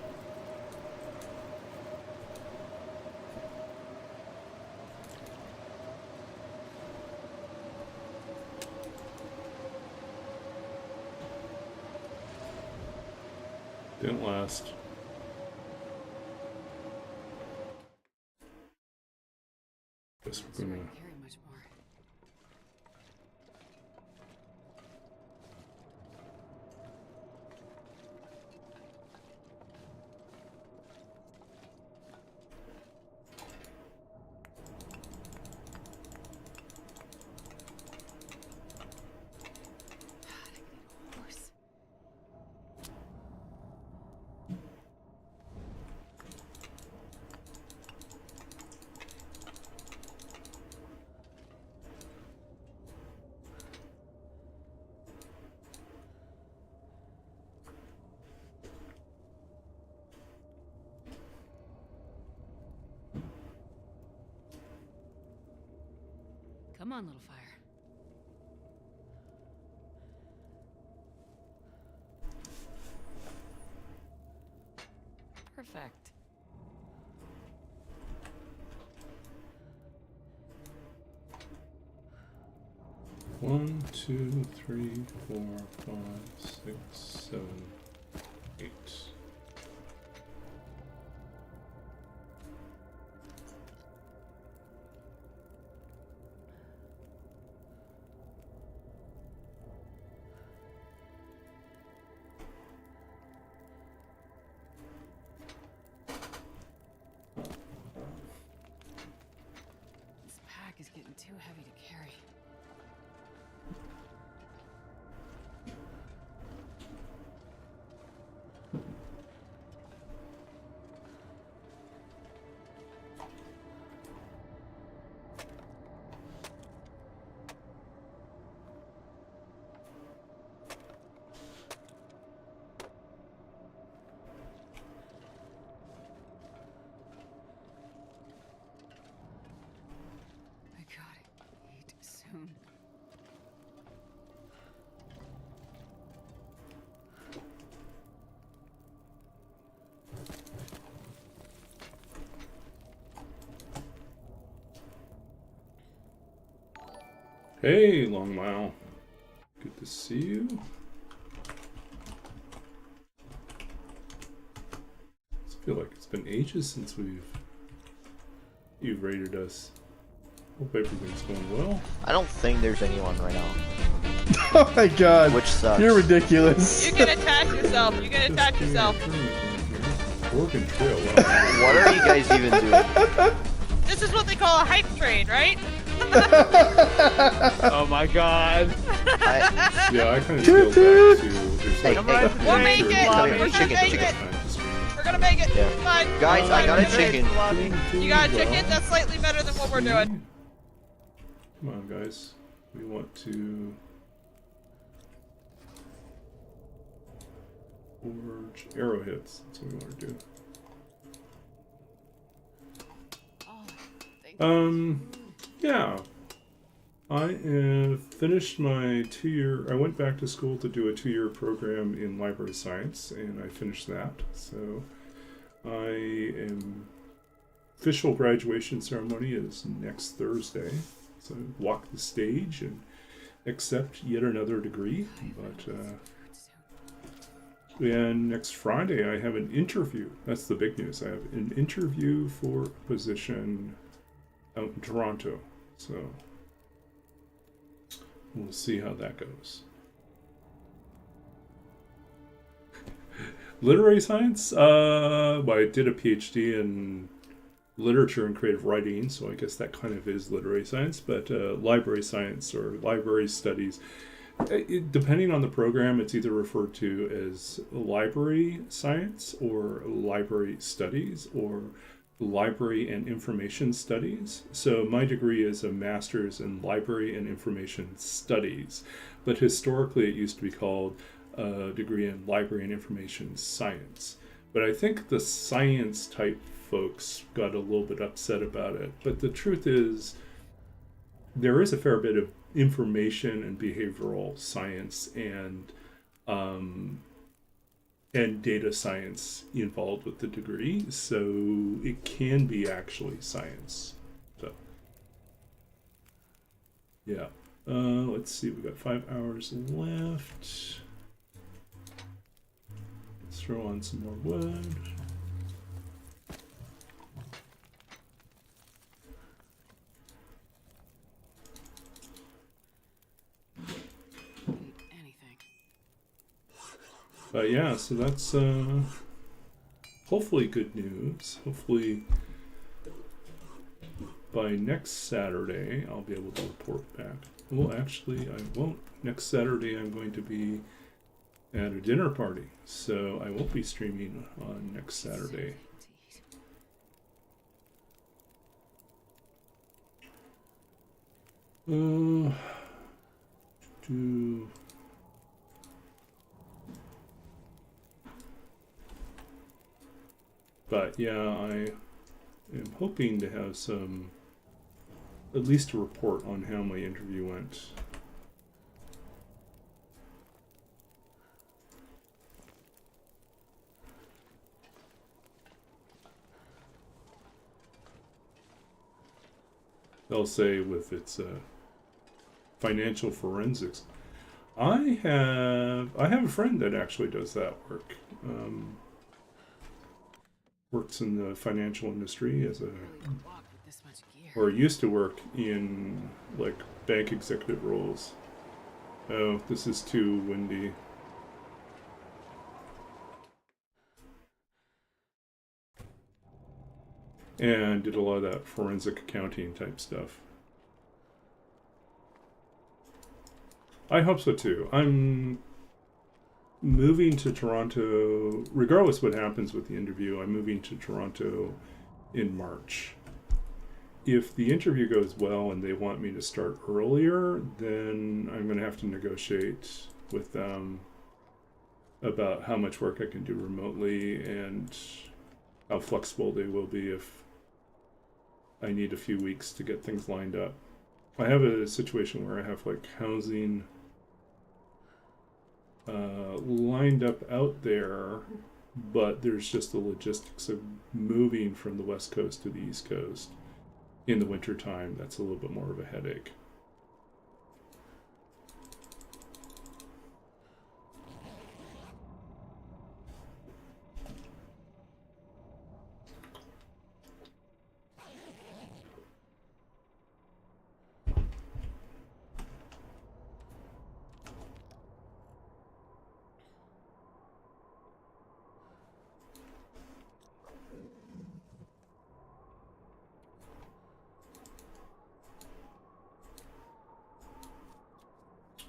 Didn't last. Guess we're gonna... Carry much more. Come on, little fire. Perfect. One, two, three, 4, 5, 6, 7, 8. This pack is getting too heavy to carry. I gotta eat soon. Hey, Long Mile. Good to see you. I feel like it's been ages since you've raided us. Hope everything's going well. I don't think there's anyone right now. Oh my god. Which sucks. You're ridiculous. You can attack yourself. You can attack yourself. Oregon Trail. Wow. What are you guys even doing? This is what they call a hype train, right? Oh my god. Yeah, I kind of feel back to. There's Hey, like hey, We'll make it. Come We're here, gonna chicken, make chicken. it. We're gonna make it. Yeah. Fine. Guys, I got a chicken. You got a chicken? That's slightly better than what we're doing. Come on, guys. We want to forge arrowheads. That's what we want to do. Oh, thank you. Yeah. I have finished my 2-year. I went back to school to do a 2-year program in library science, and I finished that. So I am. Official graduation ceremony is next Thursday. So walk the stage and accept yet another degree. But and next Friday I have an interview. That's the big news. I have an interview for a position out in Toronto. So we'll see how that goes. Literary science? Well, I did a PhD in literature and creative writing, so I guess that kind of is literary science, but library science or library studies, depending on the program, it's either referred to as library science or library studies or library and information studies. So my degree is a master's in library and information studies, but historically it used to be called a degree in library and information science. But I think the science type folks got a little bit upset about it. But the truth is, there is a fair bit of information and behavioral science and data science involved with the degree, so it can be actually science. So, yeah. Let's see, we've got 5 hours left. Let's throw on some more wood. Anything. But yeah, so that's hopefully good news. Hopefully by next Saturday I'll be able to report back. Well, actually I won't. Next Saturday I'm going to be at a dinner party, so I won't be streaming on next Saturday. But yeah, I am hoping to have some at least a report on how my interview went. They'll say with its financial forensics. I have a friend that actually does that work. Works in the financial industry as a, Really walk with this much gear. or used to work in like bank executive roles. Oh, this is too windy. And did a lot of that forensic accounting type stuff. I hope so too. I'm moving to Toronto, regardless what happens with the interview, I'm moving to Toronto in March. If the interview goes well and they want me to start earlier, then I'm going to have to negotiate with them about how much work I can do remotely and how flexible they will be if I need a few weeks to get things lined up. I have a situation where I have like housing lined up out there, but there's just the logistics of moving from the west coast to the east coast in the winter time. That's a little bit more of a headache.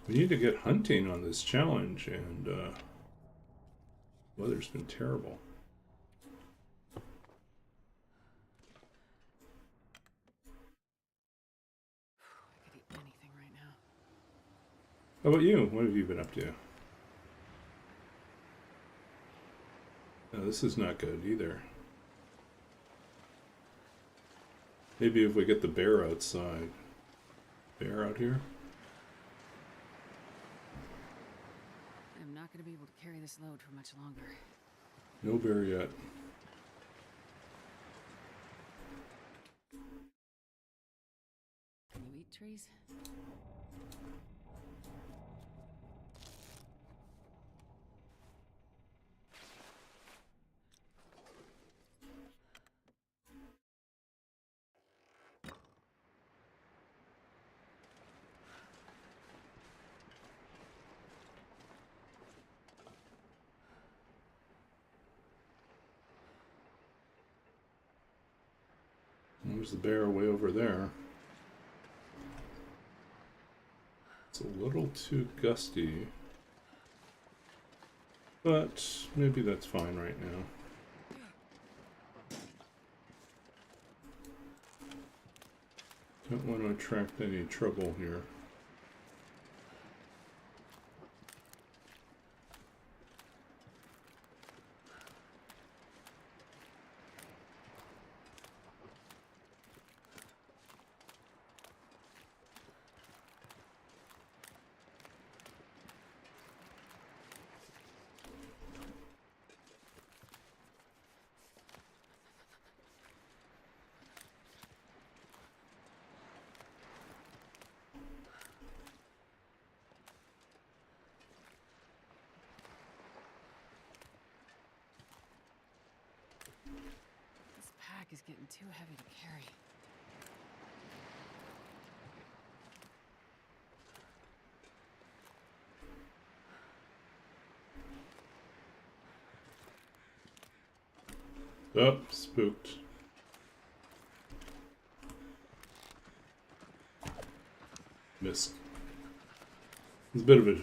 We need to get hunting on this challenge, and weather's been terrible. I could eat anything right now. How about you? What have you been up to? No, this is not good either. Maybe if we get the bear outside. Bear out here? I'm not going to be able to carry this load for much longer. No bear yet. Can you eat trees? There's the bear way over there. It's a little too gusty, but maybe that's fine right now. Don't want to attract any trouble here. This pack is getting too heavy to carry. Oh, spooked. Missed. It's a bit of a...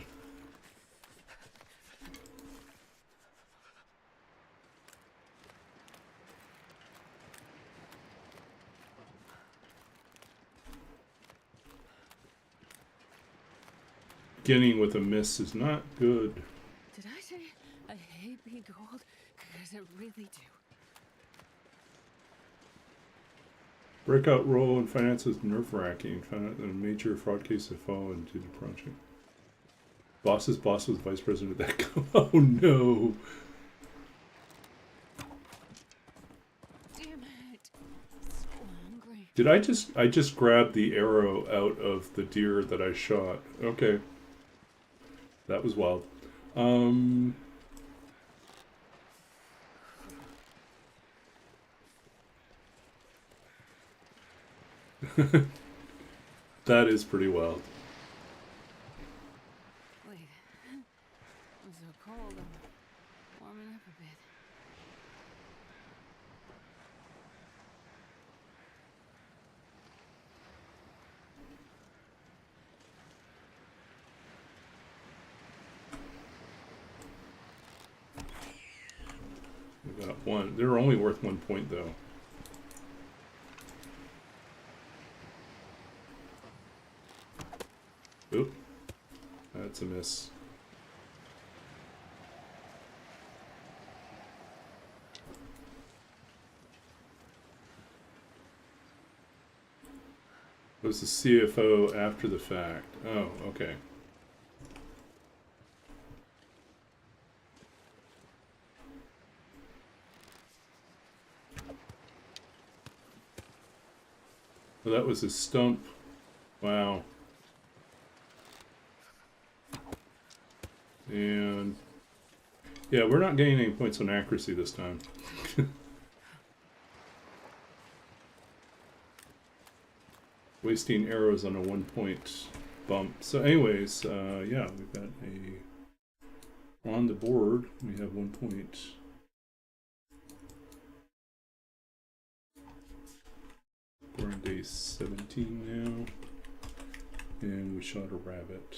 Beginning with a miss is not good. Did I say I hate being cold? Because I really do. Breakout role in finance is nerve-wracking. Found out that a major fraud case had fallen into the project. Boss's boss was vice president of that company. Oh no! Damn it. So hungry. Did I just grabbed the arrow out of the deer that I shot. Okay. That was wild. That is pretty wild. Wait. I'm so cold. I'm warming up a bit. We got one. They're only worth 1 point though. Oop. That's a miss. It was the CFO after the fact. Oh, okay. Well, that was a stump. Wow. And yeah, we're not getting any points on accuracy this time. Wasting arrows on a 1 point bump. So anyways, yeah, we've got a on the board. We have 1 point. We're on day 17 now, and we shot a rabbit.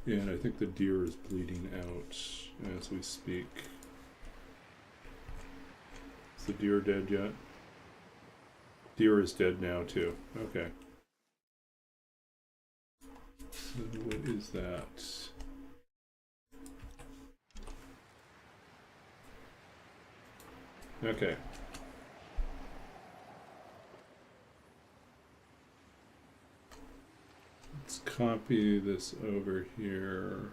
And I think the deer is bleeding out as we speak. Is the deer dead yet? Deer is dead now too. Okay. So what is that? Okay. Let's copy this over here.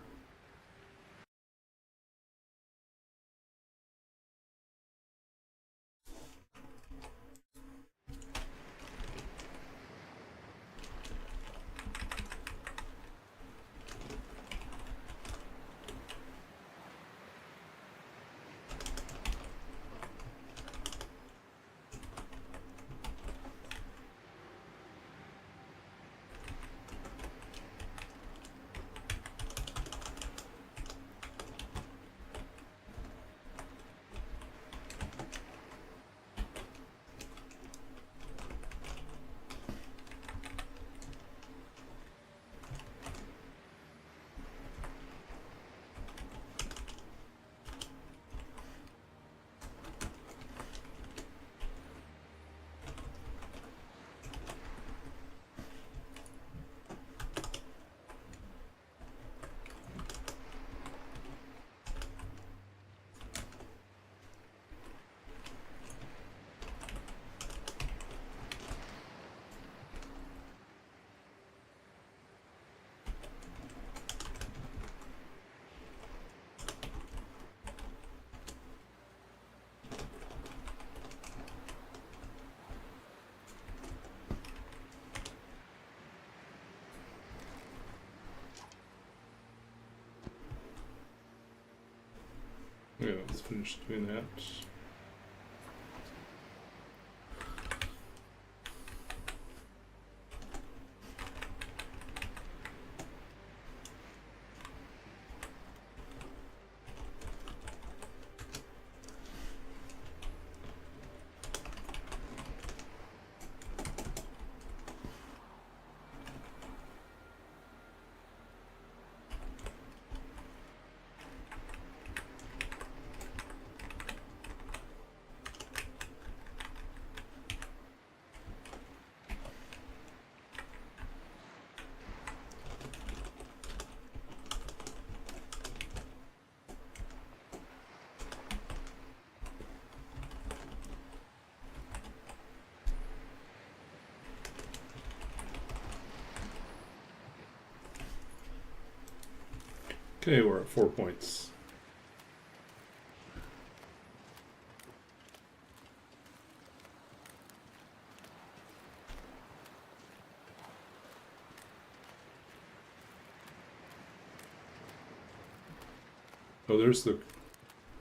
Yeah, let's finish doing that. Okay, we're at 4 points. Oh, there's the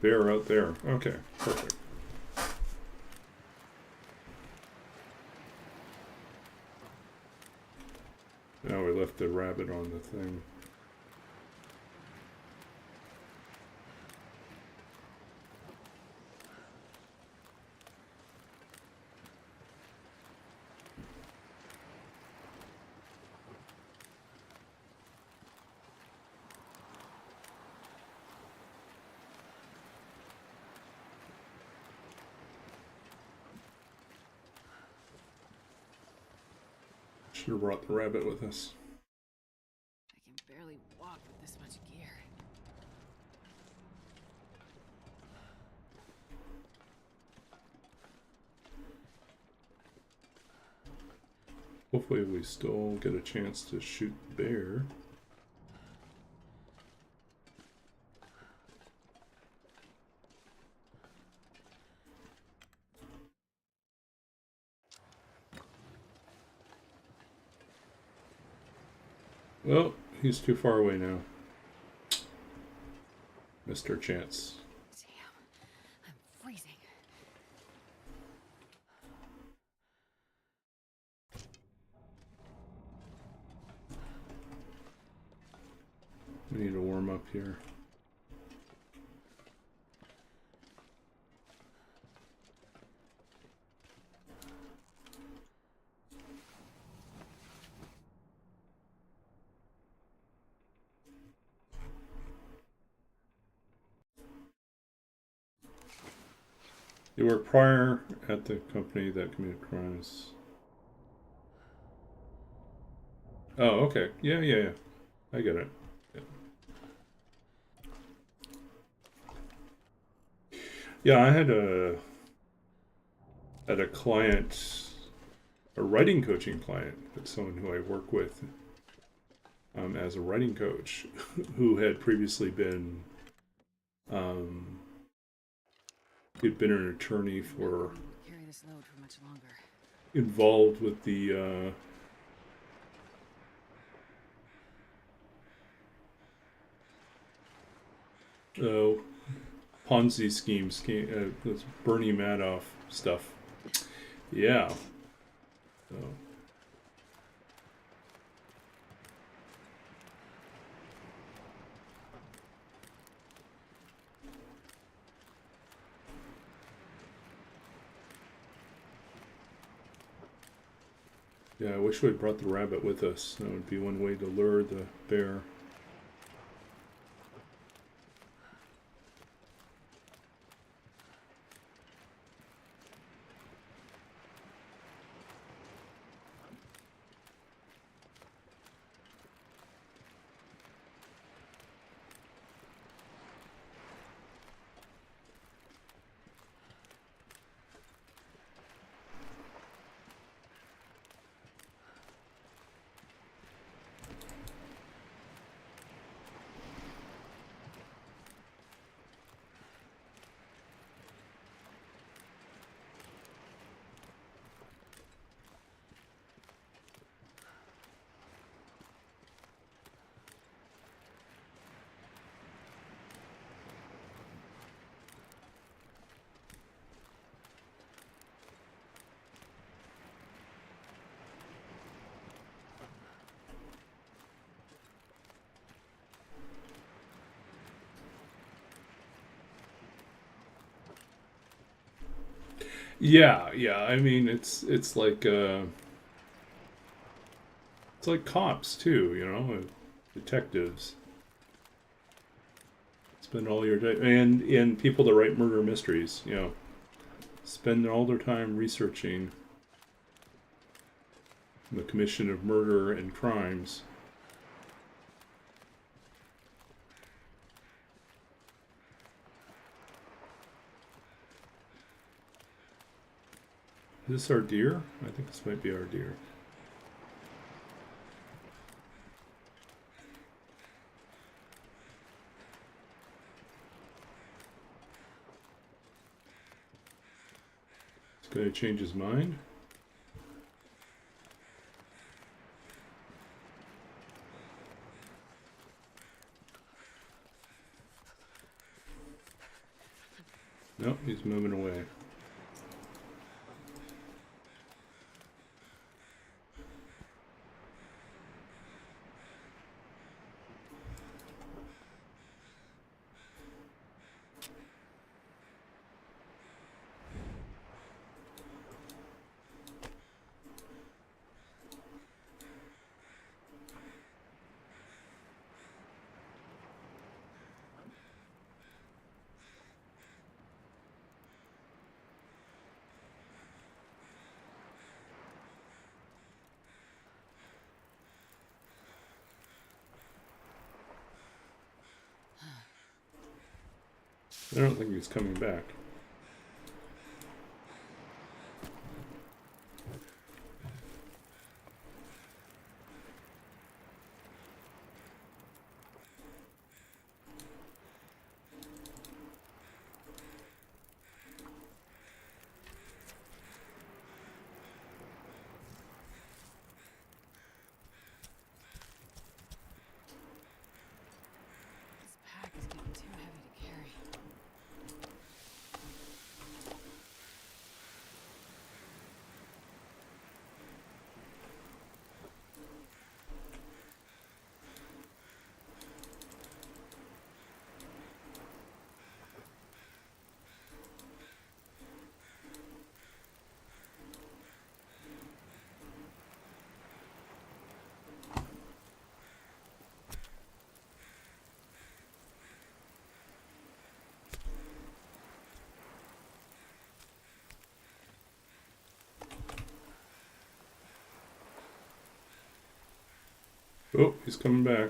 bear out there. Okay, perfect. Now we left the rabbit on the thing. Should have brought the rabbit with us. I can barely walk with this much gear. Hopefully we still get a chance to shoot the bear. Well, he's too far away now. Missed our chance. Damn, I'm freezing. We need to warm up here. You worked prior at the company that committed crimes. Oh, okay. Yeah. I get it. Yeah, I had a client, a writing coaching client, but someone who I work with as a writing coach, who had previously been he'd been an attorney for Carry this load for much longer. involved with the Ponzi scheme, this Bernie Madoff stuff. Yeah. So. Yeah, I wish we'd brought the rabbit with us. That would be one way to lure the bear. Yeah. I mean, it's like cops too, you know, detectives. Spend all your day, and people that write murder mysteries, you know, spend all their time researching the commission of murder and crimes. Is this our deer? I think this might be our deer. Gonna change his mind. Nope, he's moving away. I don't think he's coming back. This pack is getting too heavy to carry. Oh, he's coming back.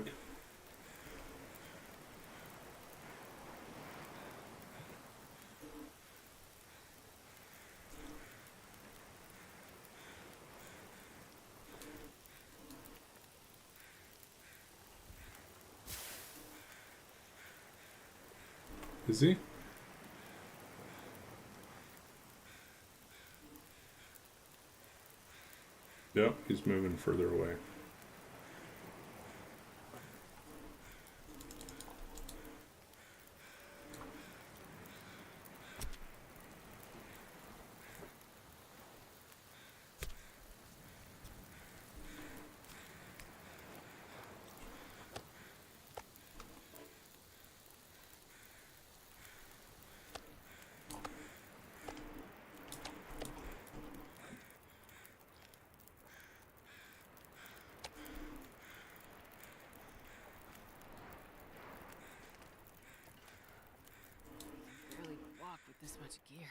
Is he? Yep, he's moving further away. Barely walk with this much gear.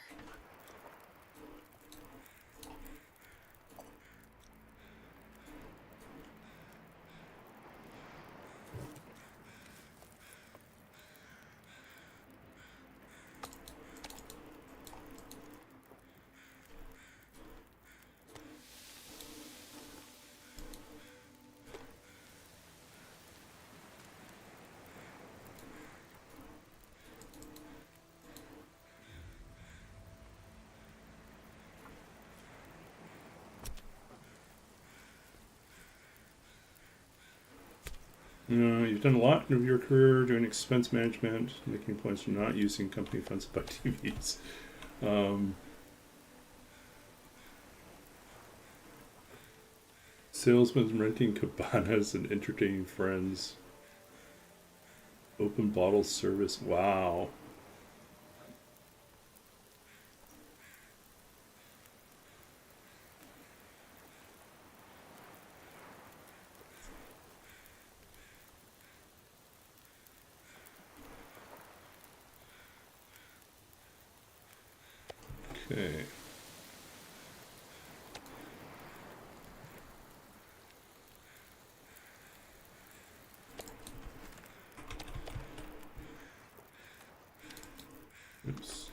You've done a lot of your career doing expense management, making points for not using company funds to buy TVs. Salesmen renting cabanas and entertaining friends. Open bottle service. Wow. Okay. Oops.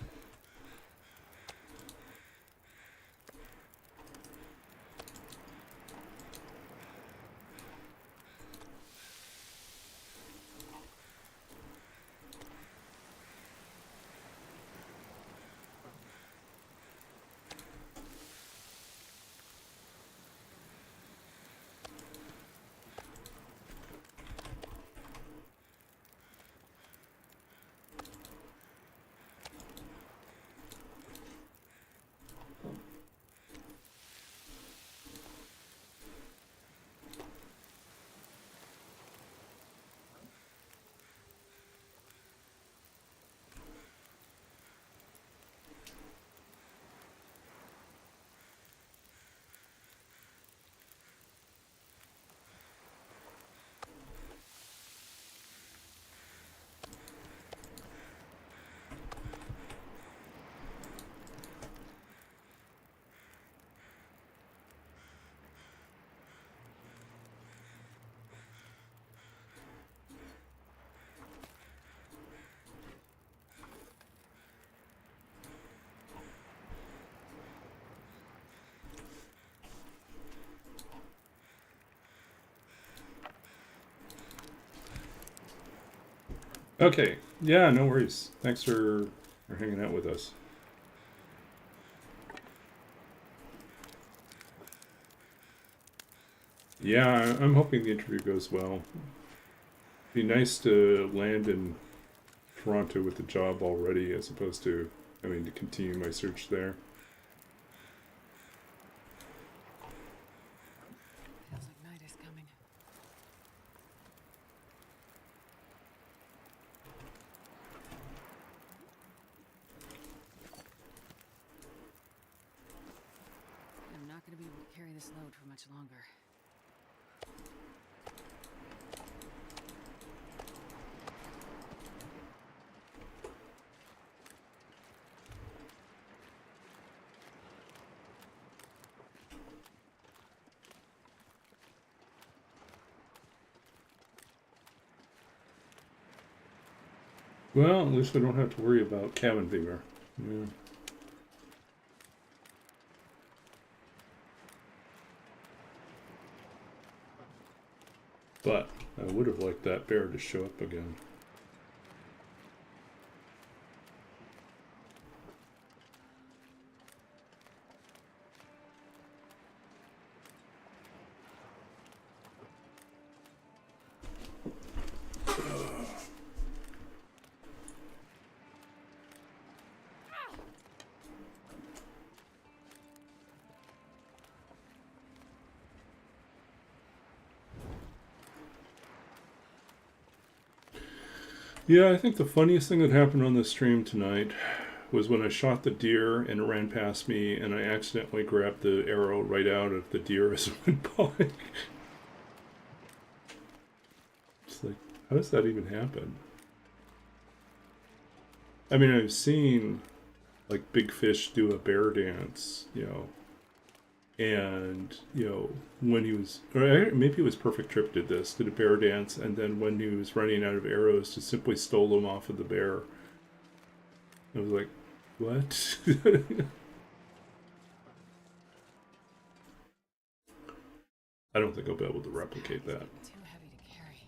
Okay. Yeah, no worries. Thanks for hanging out with us. Yeah, I'm hoping the interview goes well. Be nice to land in Toronto with a job already, as opposed to having to continue my search there. Feels like night is coming. I'm not going to be able to carry this load for much longer. Well, at least we don't have to worry about cabin fever. Yeah. But I would have liked that bear to show up again. Yeah, I think the funniest thing that happened on this stream tonight was when I shot the deer and it ran past me and I accidentally grabbed the arrow right out of the deer as it went by. It's like, how does that even happen? I mean, I've seen like big fish do a bear dance, you know, and, you know, when he was, or maybe it was Perfect Trip did this, did a bear dance, and then when he was running out of arrows, just simply stole them off of the bear. I was like, what? I don't think I'll be able to replicate that. Too heavy to carry.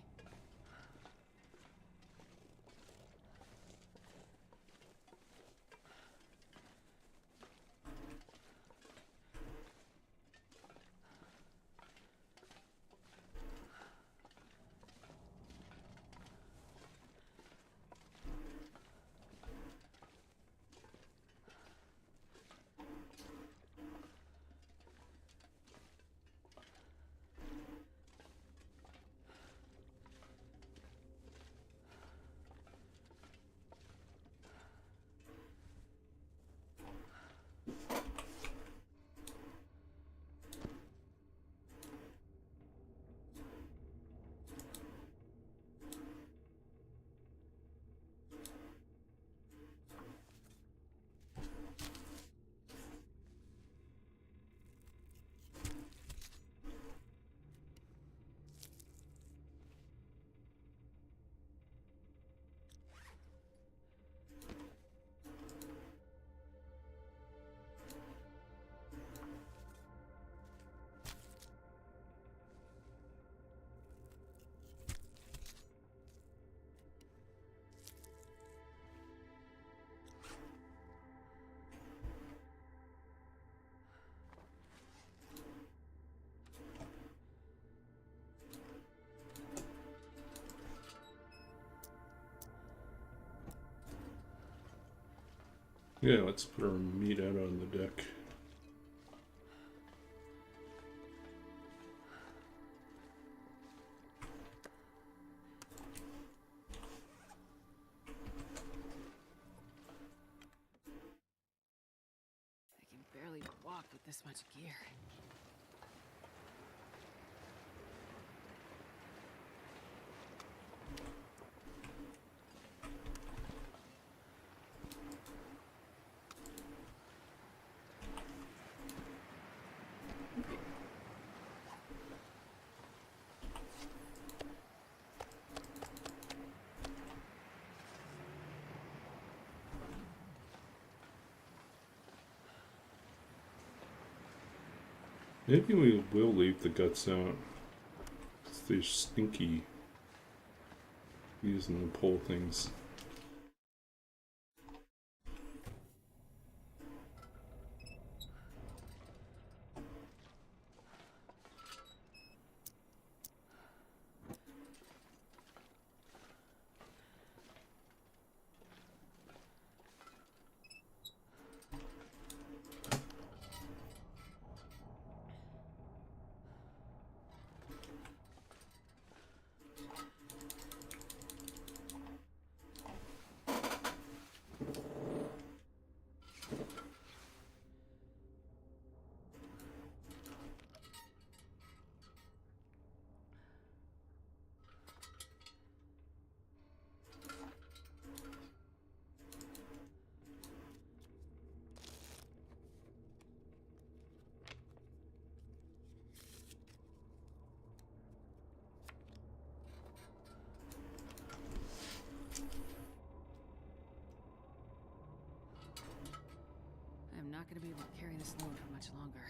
Yeah, let's put our meat out on the deck. I can barely walk with this much gear. Maybe we will leave the guts out. They're stinky. Use them to pull things. I'm not going to be able to carry this load for much longer.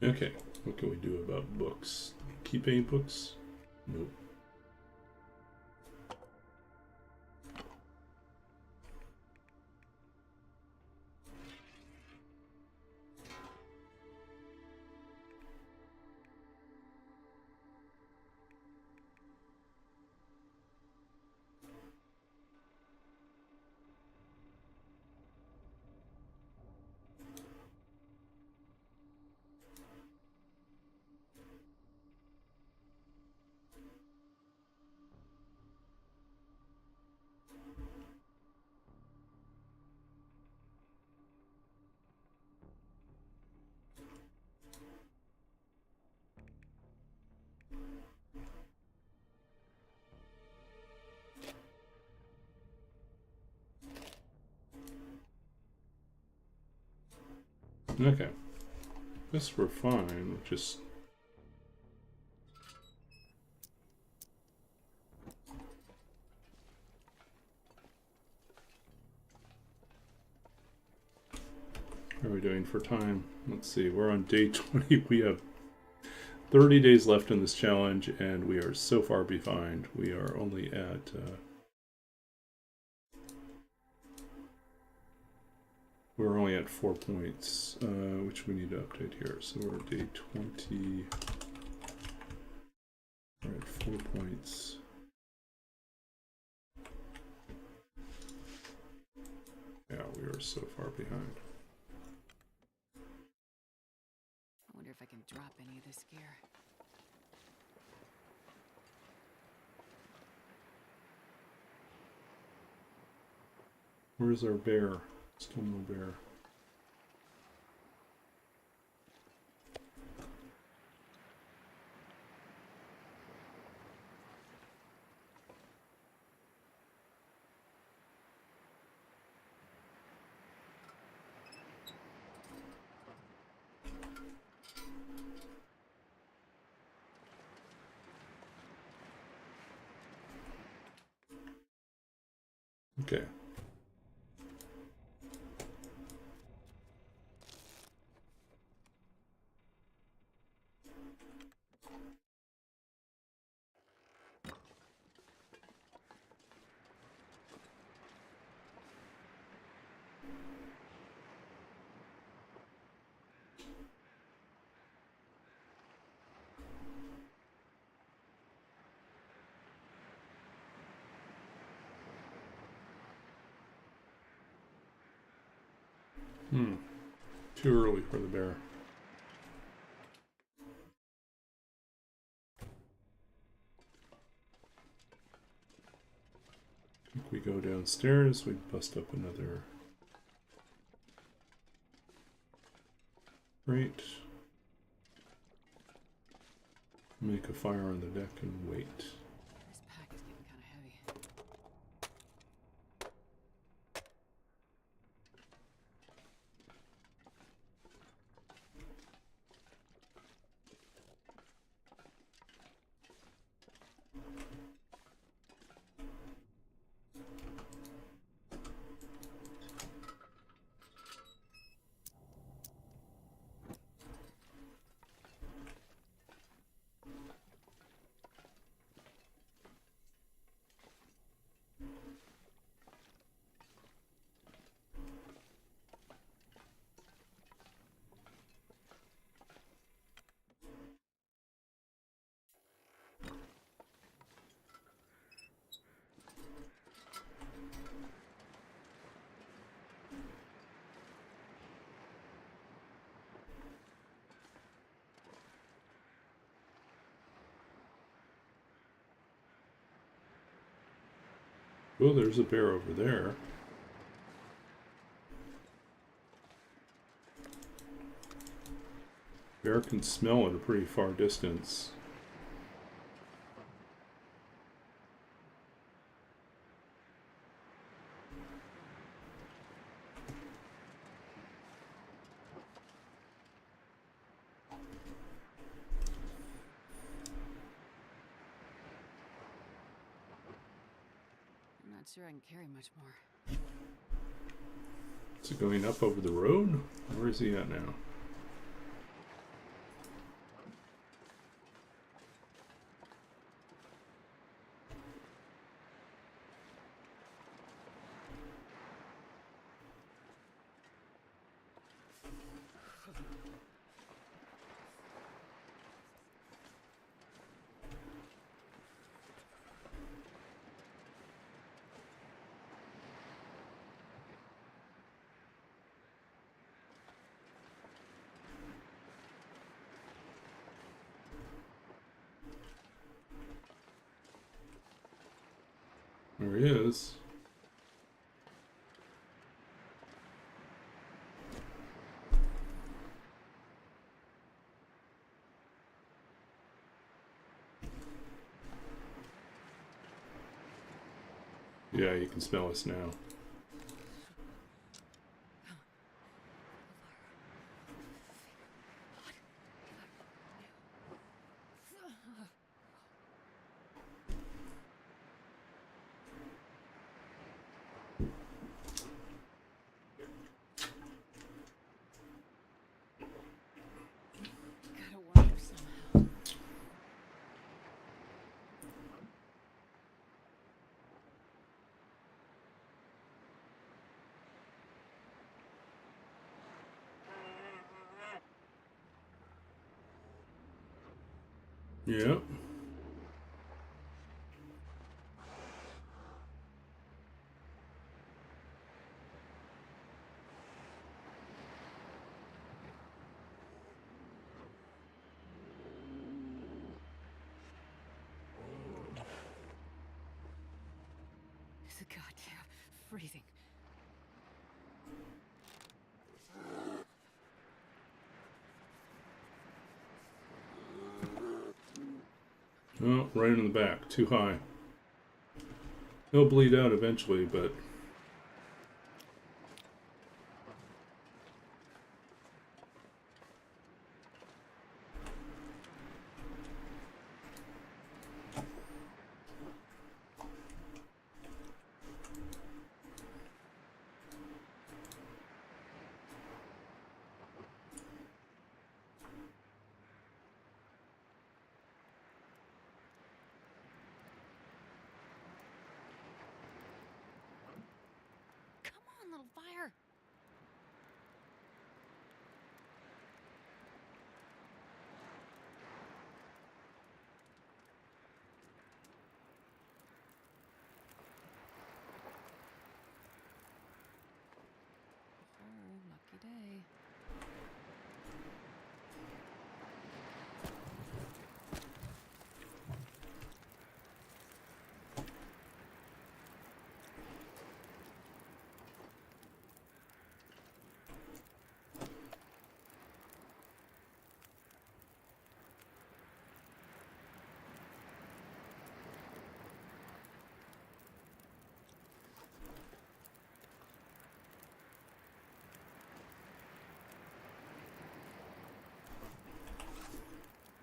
Okay, what can we do about books? Keep any books? Nope. Okay. This we're fine, we're just... How are we doing for time? Let's see, we're on day 20. We have 30 days left in this challenge, and we are so far behind. We are only at... we're only at 4 points, which we need to update here. So we're at day 20. We're at 4 points. Yeah, we are so far behind. I wonder if I can drop any of this gear. Where's our bear? Still no bear. Okay. Too early for the bear. If we go downstairs, we bust up another crate. Make a fire on the deck and wait. This pack is getting kind of heavy. Oh, there's a bear over there. Bear can smell at a pretty far distance. I'm not sure I can carry much more. Is it going up over the road? Where is he at now? There he is. Yeah, you can smell us now. Gotta warm up somehow. Yep. It's a goddamn freezing. Oh, right in the back. Too high. He'll bleed out eventually, but... Come on, little fire. Oh, lucky day.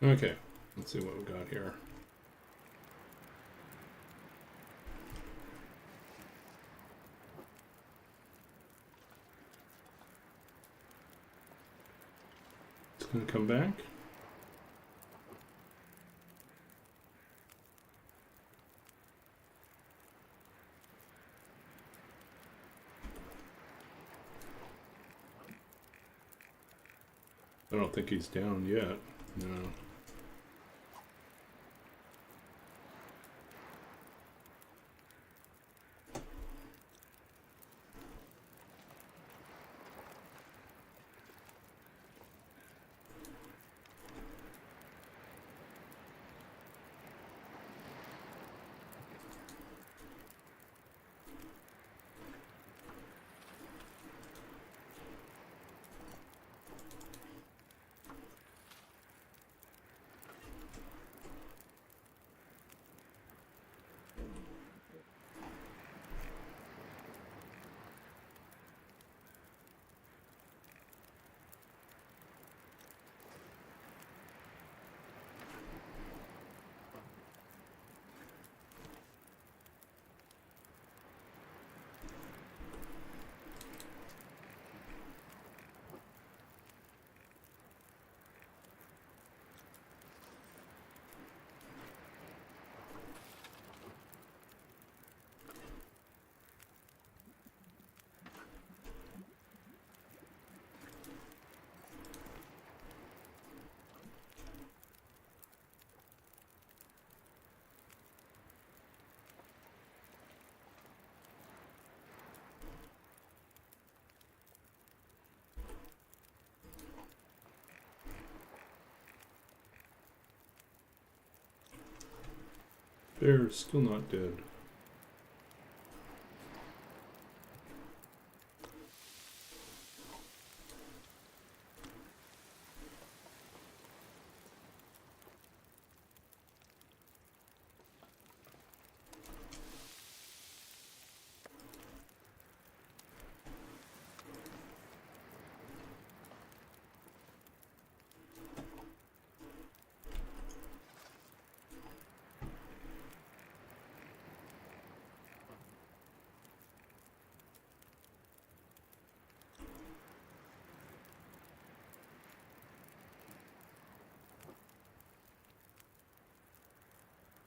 Okay, let's see what we got here. It's gonna come back. I don't think he's down yet. No. Bear is still not dead.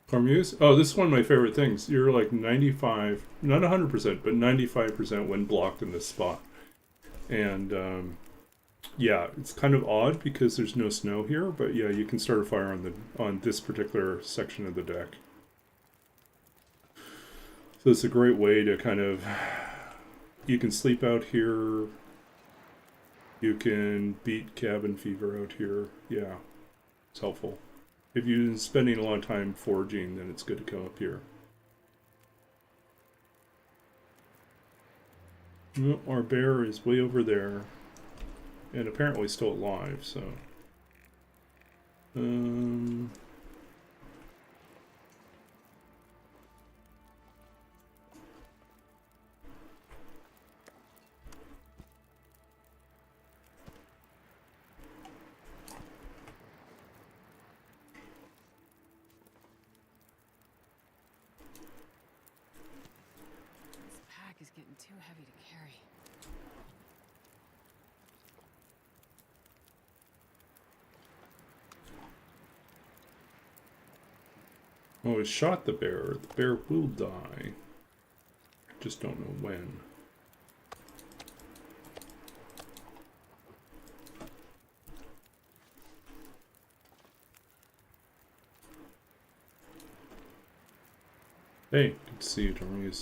Cormuse? Oh, this is one of my favorite things. You're like 95, not 100%, but 95% when blocked in this spot. And yeah, it's kind of odd because there's no snow here, but yeah, you can start a fire on this particular section of the deck. So it's a great way to kind of, you can sleep out here, you can beat cabin fever out here. Yeah, it's helpful. If you've been spending a lot of time foraging, then it's good to come up here. Well, our bear is way over there, and apparently still alive, so... Is getting too heavy to carry. Oh, it shot the bear. The bear will die. Just don't know when. Hey, good to see you, Tourney.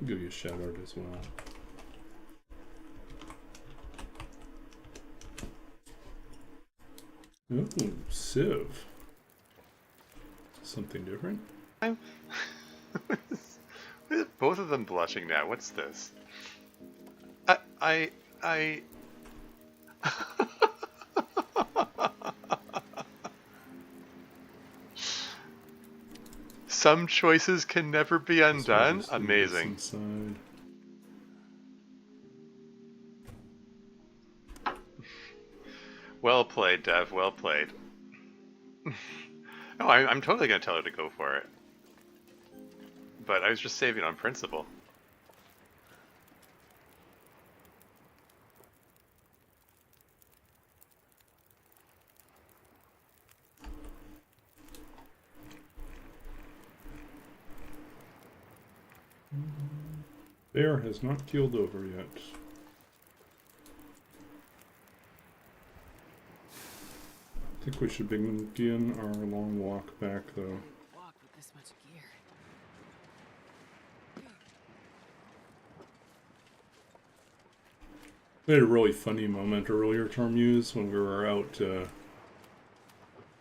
I'll give you a shout out as well. Oh, Civ. Something different? Both of them blushing now. What's this? I Some choices can never be undone. Amazing. Well played, Dev. Well played. No, I'm totally gonna tell her to go for it. But I was just saving on principle. Bear has not keeled over yet. I think we should begin our long walk back, though. Walk with this much gear. We had a really funny moment earlier, Tormuse, when we were out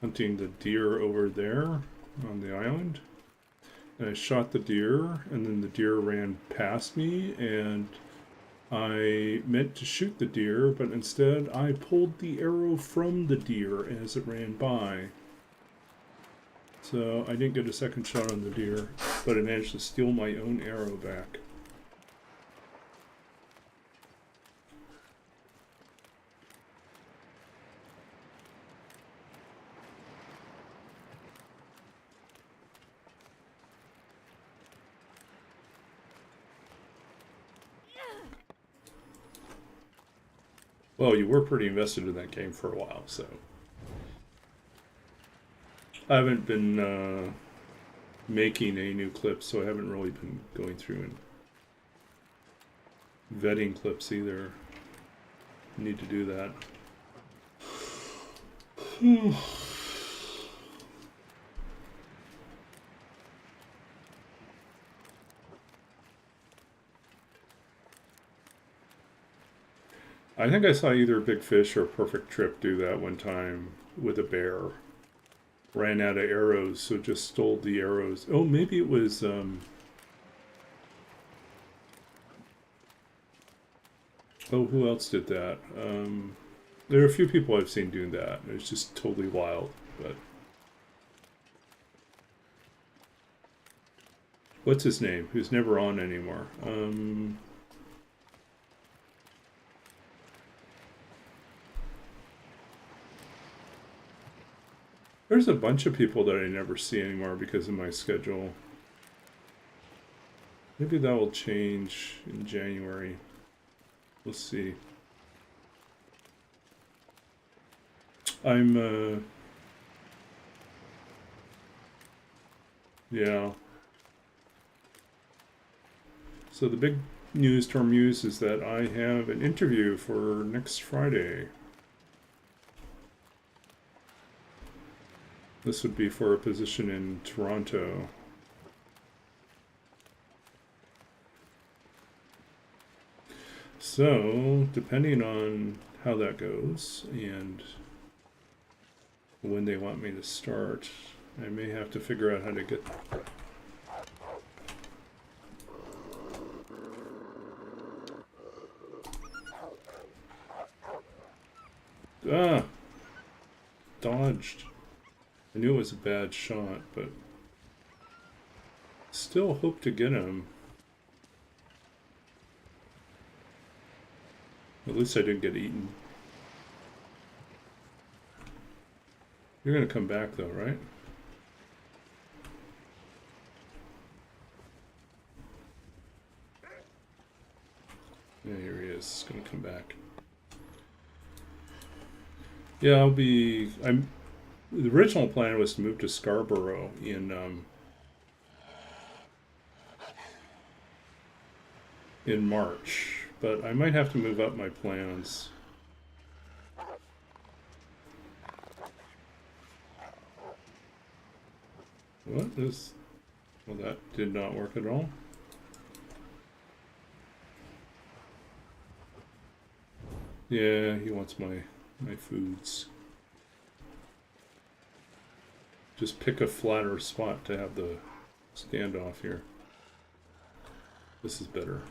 hunting the deer over there on the island. And I shot the deer, and then the deer ran past me, and I meant to shoot the deer, but instead I pulled the arrow from the deer as it ran by. So I didn't get a second shot on the deer, but I managed to steal my own arrow back. Well, you were pretty invested in that game for a while, so... I haven't been making any new clips, so I haven't really been going through and vetting clips either. Need to do that. I think I saw either Big Fish or Perfect Trip do that one time with a bear, ran out of arrows, so just stole the arrows. Oh, maybe it was, oh, who else did that? There are a few people I've seen doing that. It's just totally wild, but... What's his name? Who's never on anymore? There's a bunch of people that I never see anymore because of my schedule. Maybe that will change in January. We'll see. Yeah. So the big news to our muse is that I have an interview for next Friday. This would be for a position in Toronto. So, depending on how that goes and when they want me to start, I may have to figure out how to get... Ah! Dodged. I knew it was a bad shot, but still hope to get him. At least I didn't get eaten. You're gonna come back though, right? Yeah, here he is. He's gonna come back. Yeah, the original plan was to move to Scarborough in March, but I might have to move up my plans. What is... Well, that did not work at all. Yeah, he wants my foods. Just pick a flatter spot to have the standoff here. This is better.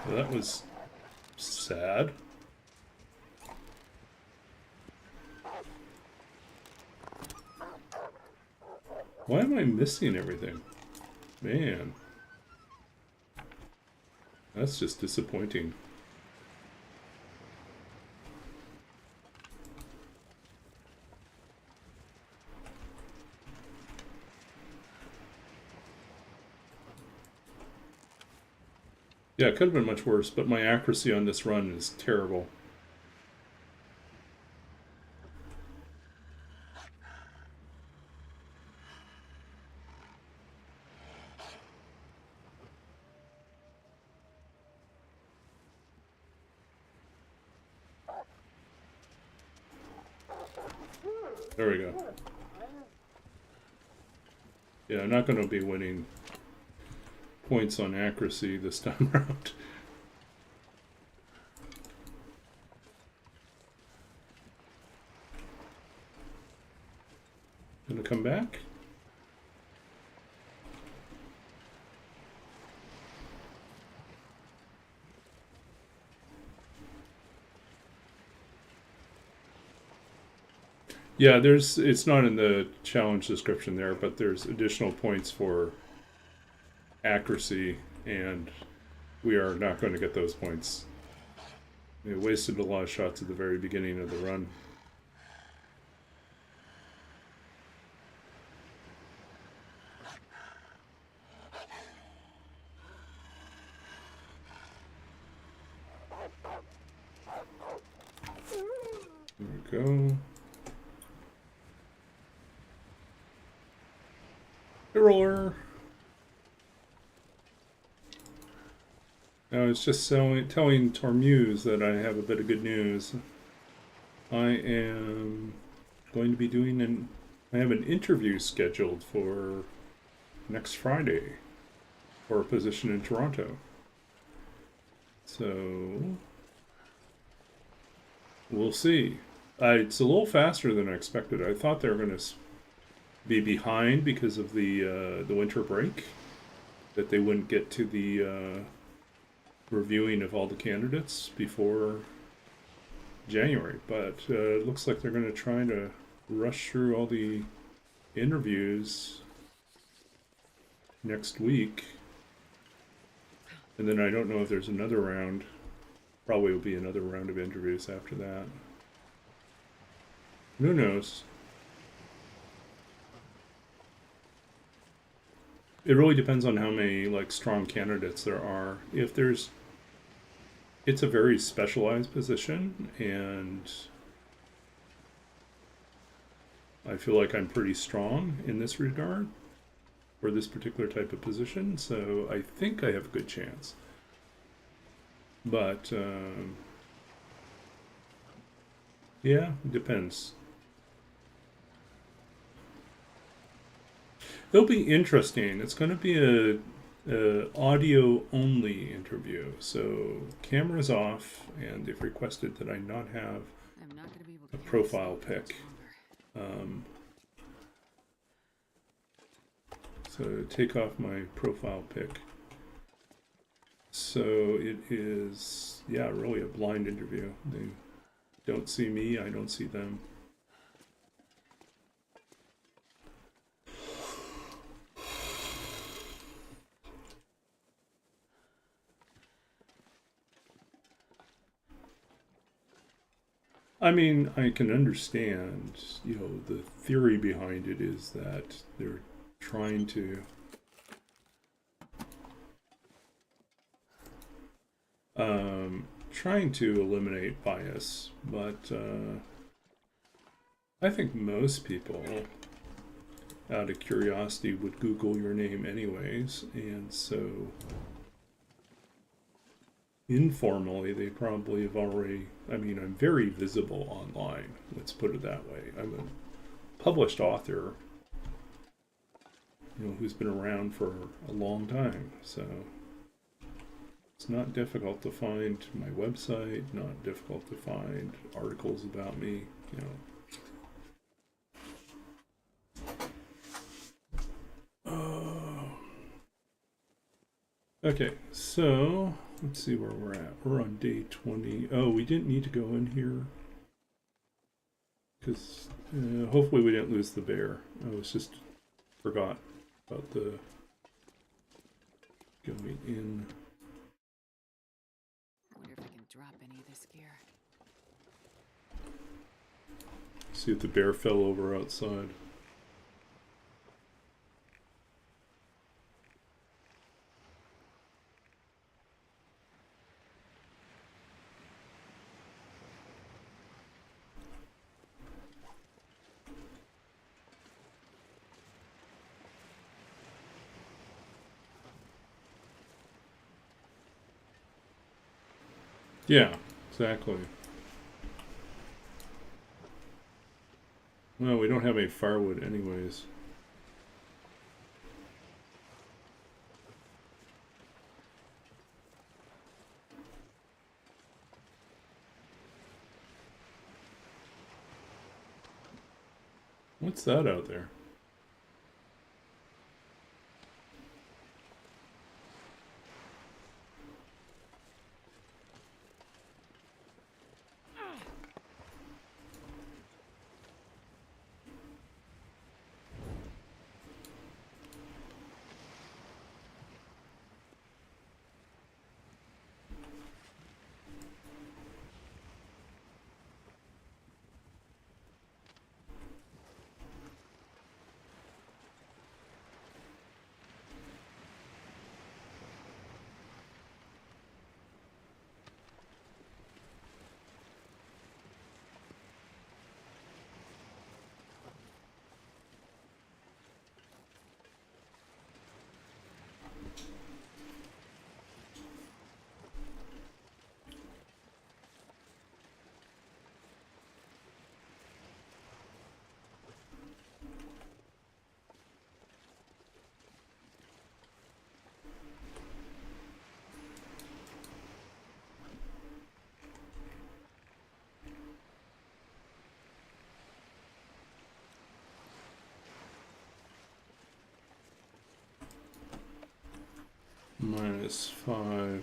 Well, that was sad. Why am I missing everything? Man. That's just disappointing. Yeah, it could have been much worse, but my accuracy on this run is terrible. There we go. Yeah, I'm not going to be winning points on accuracy this time around. Gonna come back? Yeah, it's not in the challenge description there, but there's additional points for accuracy, and we are not going to get those points. We wasted a lot of shots at the very beginning of the run. There we go. Hey, roller. I was just telling Tormuse that I have a bit of good news. I am going to be doing I have an interview scheduled for next Friday for a position in Toronto. So we'll see. It's a little faster than I expected. I thought they were going to be behind because of the winter break, that they wouldn't get to the reviewing of all the candidates before January. But it looks like they're going to try to rush through all the interviews next week. And then I don't know if there's another round. Probably will be another round of interviews after that. Who knows? It really depends on how many like strong candidates there are. If there's, it's a very specialized position, and I feel like I'm pretty strong in this regard for this particular type of position, so I think I have a good chance. But yeah, it depends. It'll be interesting. It's going to be a audio only interview, so cameras off, and they've requested that I not have I'm not gonna be able to a carry profile this much pic. longer. So take off my profile pic. So it is, yeah, really a blind interview. They don't see me, I don't see them. I mean, I can understand, you know, the theory behind it is that they're trying to eliminate bias, but I think most people, out of curiosity, would Google your name anyways, and so informally they probably have already, I mean, I'm very visible online, let's put it that way. I'm a published author, you know, who's been around for a long time, so it's not difficult to find my website, not difficult to find articles about me, you know. Okay, so let's see where we're at. We're on day 20. Oh, we didn't need to go in here because hopefully we didn't lose the bear. I was just forgot about the going in. I wonder if I can drop any of this gear. See if the bear fell over outside. Yeah, exactly. Well, we don't have any firewood anyways. What's that out there? -5.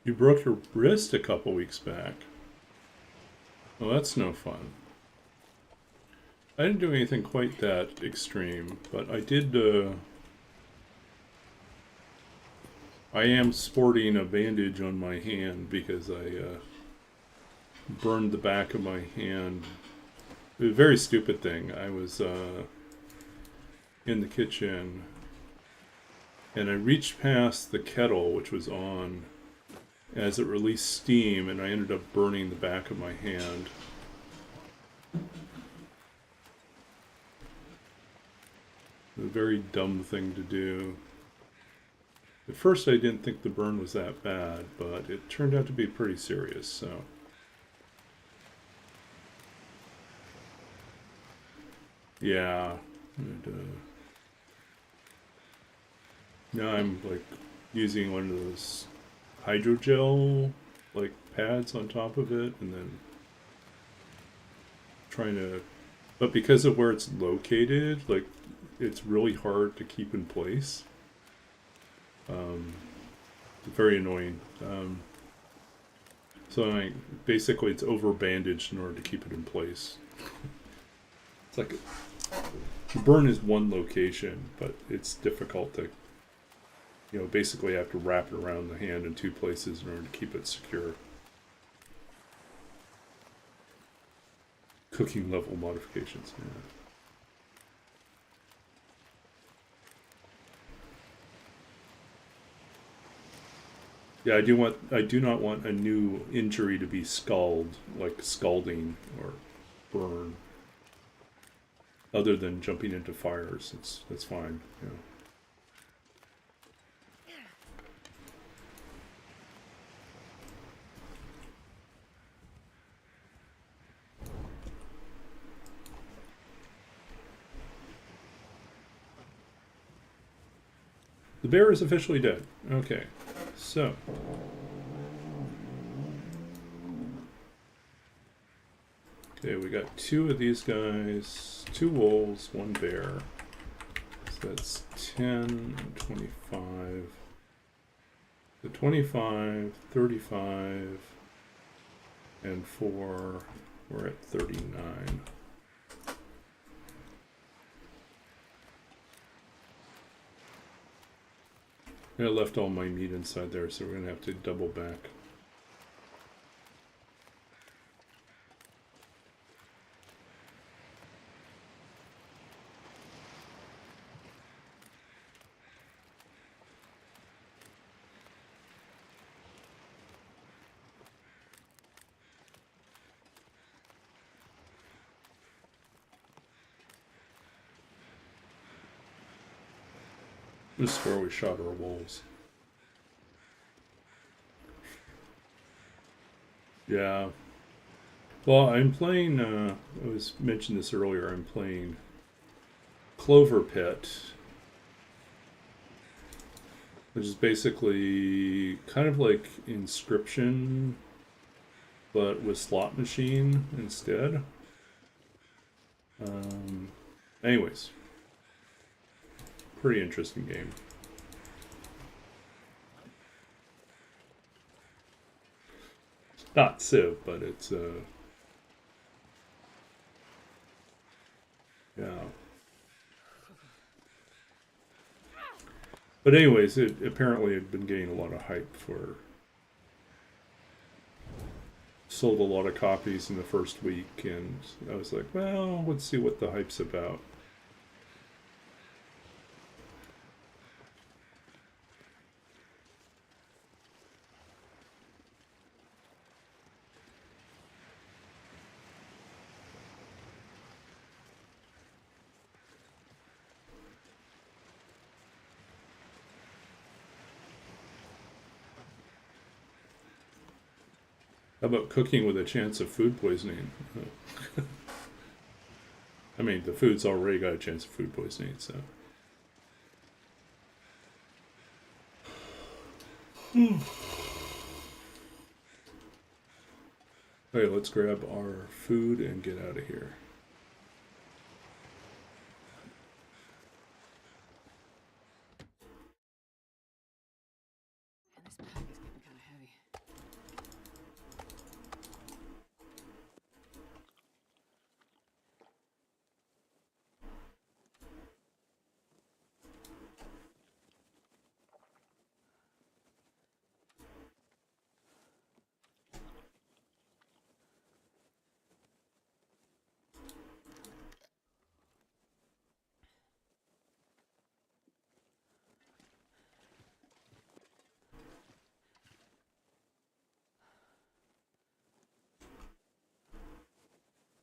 You broke your wrist a couple weeks back. Well, that's no fun. I didn't do anything quite that extreme, but I did, I am sporting a bandage on my hand because I, burned the back of my hand. It was a very stupid thing. I was, in the kitchen, and I reached past the kettle, which was on, as it released steam, and I ended up burning the back of my hand. A very dumb thing to do. At first I didn't think the burn was that bad, but it turned out to be pretty serious, so. Yeah. And, now I'm like using one of those hydrogel like pads on top of it, and then trying to, but because of where it's located, like it's really hard to keep in place. Very annoying. So basically it's over bandaged in order to keep it in place. It's like the burn is one location, but it's difficult to, you know, basically have to wrap it around the hand in 2 places in order to keep it secure. Cooking level modifications, yeah. Yeah, I do not want a new injury to be scald, like scalding or burn. Other than jumping into fires, that's fine, yeah. The bear is officially dead. Okay, so. Okay, we got 2 of these guys, 2 wolves, 1 bear. So that's 10, 25. The 25, 35, and 4, we're at 39. I left all my meat inside there, so we're gonna have to double back. This is where we shot our wolves. Yeah. Well, I'm playing, I was mentioned this earlier, I'm playing Clover Pit, which is basically kind of like Inscription, but with slot machine instead. Anyways. Pretty interesting game. Not Civ, but it's yeah. But anyways, it apparently had been getting a lot of hype for. Sold a lot of copies in the first week, and I was like, well, let's see what the hype's about. How about cooking with a chance of food poisoning? I mean, the food's already got a chance of food poisoning, so. Okay, let's grab our food and get out of here. And this pack is getting kind of heavy.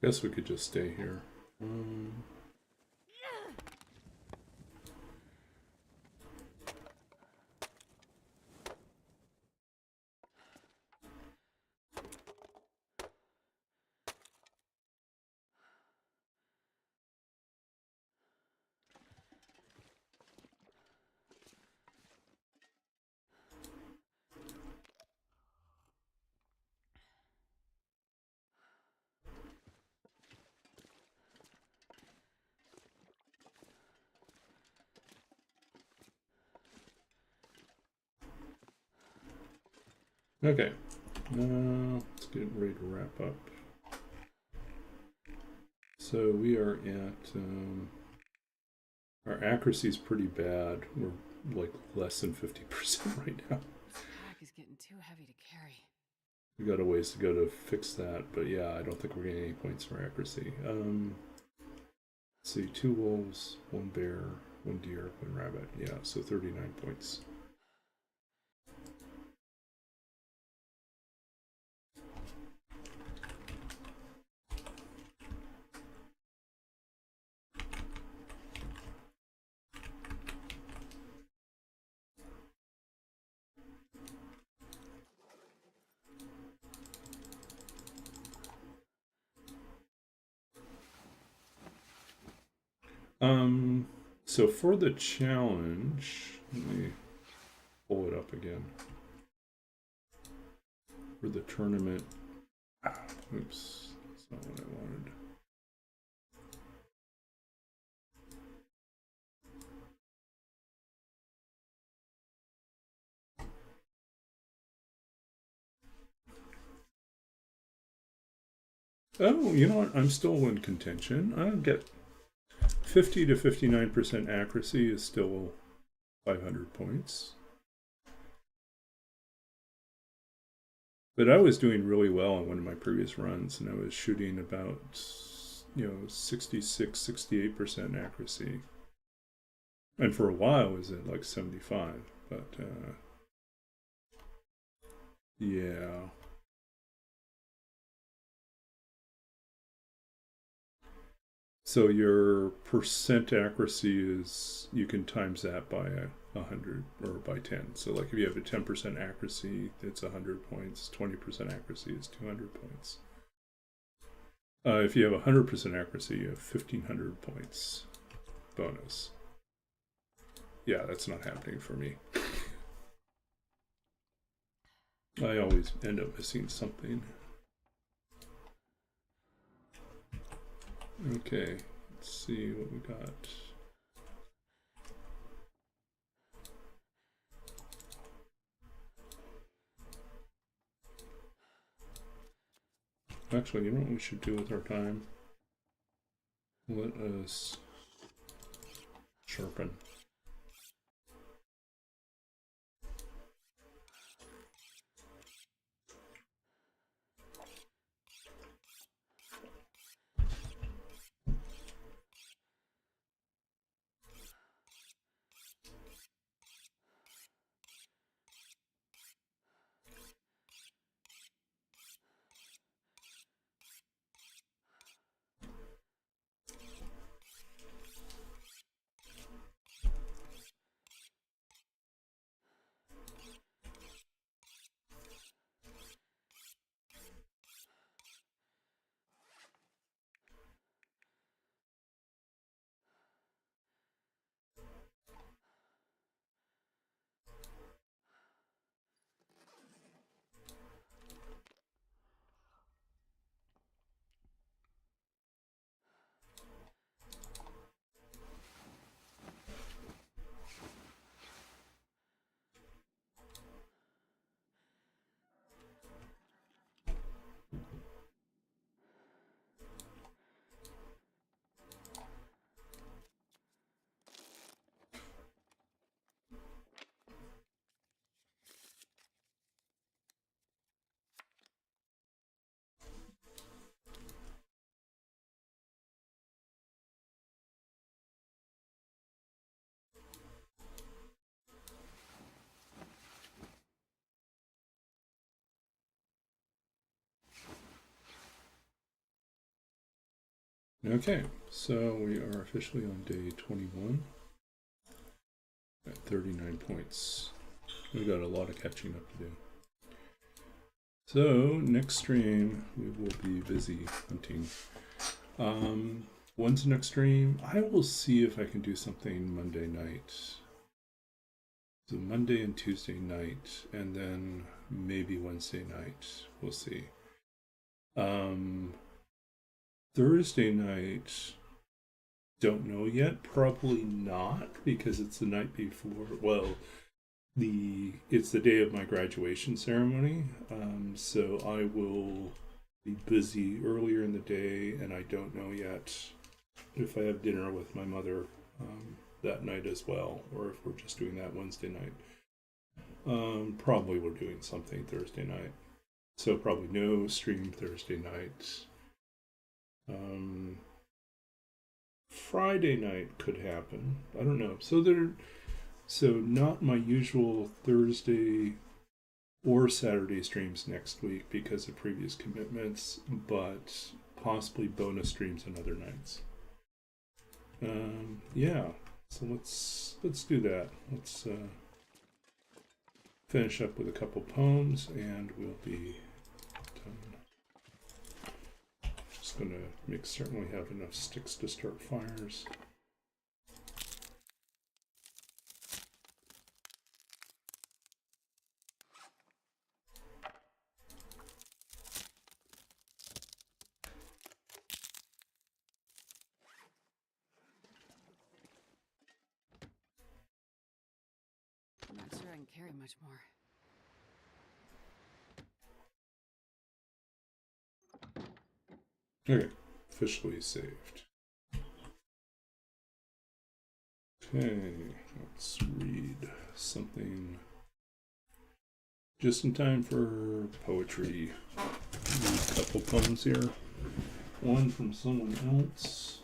Guess we could just stay here. Okay, let's get ready to wrap up. So we are at, our accuracy is pretty bad. We're like less than 50% right now. This pack is getting too heavy to carry. We got a ways to go to fix that, but yeah, I don't think we're getting any points for accuracy. Let's see, 2 wolves, 1 bear, 1 deer, 1 rabbit. Yeah, so 39 points. So for the challenge, let me pull it up again. For the tournament, oops, that's not what I wanted. Oh, you know what? I'm still in contention. I'll get 50 to 59% accuracy is still 500 points. But I was doing really well on one of my previous runs, and I was shooting about, 66, 68% accuracy. And for a while I was at like 75, but yeah. So your percent accuracy is, you can times that by 100 or by 10. So like if you have a 10% accuracy, it's 100 points. 20% accuracy is 200 points. If you have 100% accuracy, you have 1,500 points bonus. Yeah, that's not happening for me. I always end up missing something. Okay, let's see what we got. Actually, you know what we should do with our time? Let us sharpen. Okay, so we are officially on day 21 at 39 points. We got a lot of catching up to do. So next stream we will be busy hunting. When's the next stream? I will see if I can do something Monday night. So Monday and Tuesday night, and then maybe Wednesday night. We'll see. Thursday night, don't know yet. Probably not, because it's the night before. Well, it's the day of my graduation ceremony. So I will be busy earlier in the day, and I don't know yet if I have dinner with my mother that night as well, or if we're just doing that Wednesday night. Probably we're doing something Thursday night. So probably no stream Thursday night. Friday night could happen. I don't know. So not my usual Thursday or Saturday streams next week because of previous commitments, but possibly bonus streams on other nights. Yeah. So let's do that. Let's finish up with a couple poems and we'll be done. Just gonna make certain we have enough sticks to start fires. I'm not sure I can carry much more. Okay, officially saved. Okay, let's read something just in time for poetry. Read a couple poems here. One from someone else.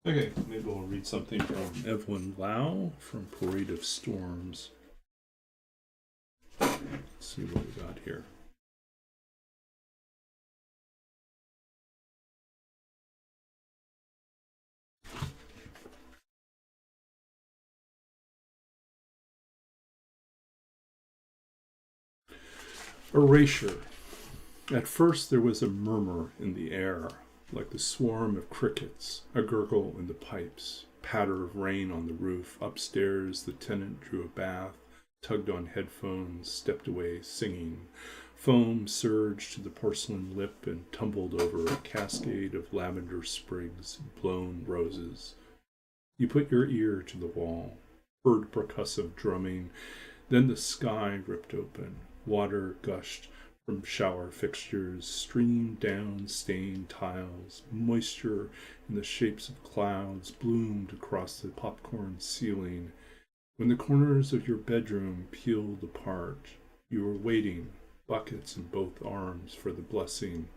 Okay, maybe we'll read something from Evelyn Lau from Parade of Storms. Let's see what we got here. Erasure. At first there was a murmur in the air, like the swarm of crickets, a gurgle in the pipes, patter of rain on the roof. Upstairs the tenant drew a bath, tugged on headphones, stepped away singing. Foam surged to the porcelain lip and tumbled over a cascade of lavender sprigs, blown roses. You put your ear to the wall, heard percussive drumming, then the sky ripped open. Water gushed from shower fixtures, streamed down stained tiles. Moisture in the shapes of clouds bloomed across the popcorn ceiling. When the corners of your bedroom peeled apart, you were waiting, buckets in both arms, for the blessing.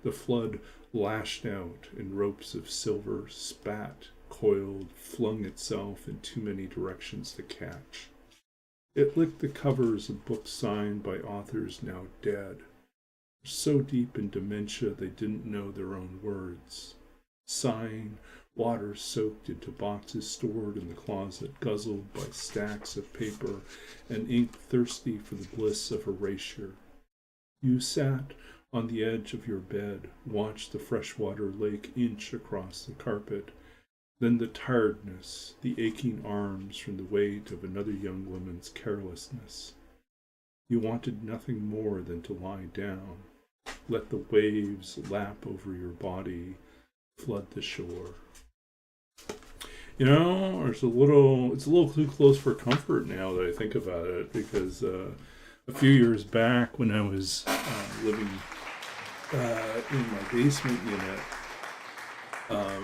The flood lashed out in ropes of silver, spat, coiled, flung itself in too many directions to catch. It licked the covers of books signed by authors now dead, so deep in dementia they didn't know their own words. Sighing, water soaked into boxes stored in the closet, guzzled by stacks of paper, and ink thirsty for the bliss of erasure. You sat on the edge of your bed, watched the freshwater lake inch across the carpet. Then the tiredness, the aching arms from the weight of another young woman's carelessness. You wanted nothing more than to lie down, let the waves lap over your body, flood the shore. You know, it's a little too close for comfort now that I think about it, because a few years back when I was living in my basement unit,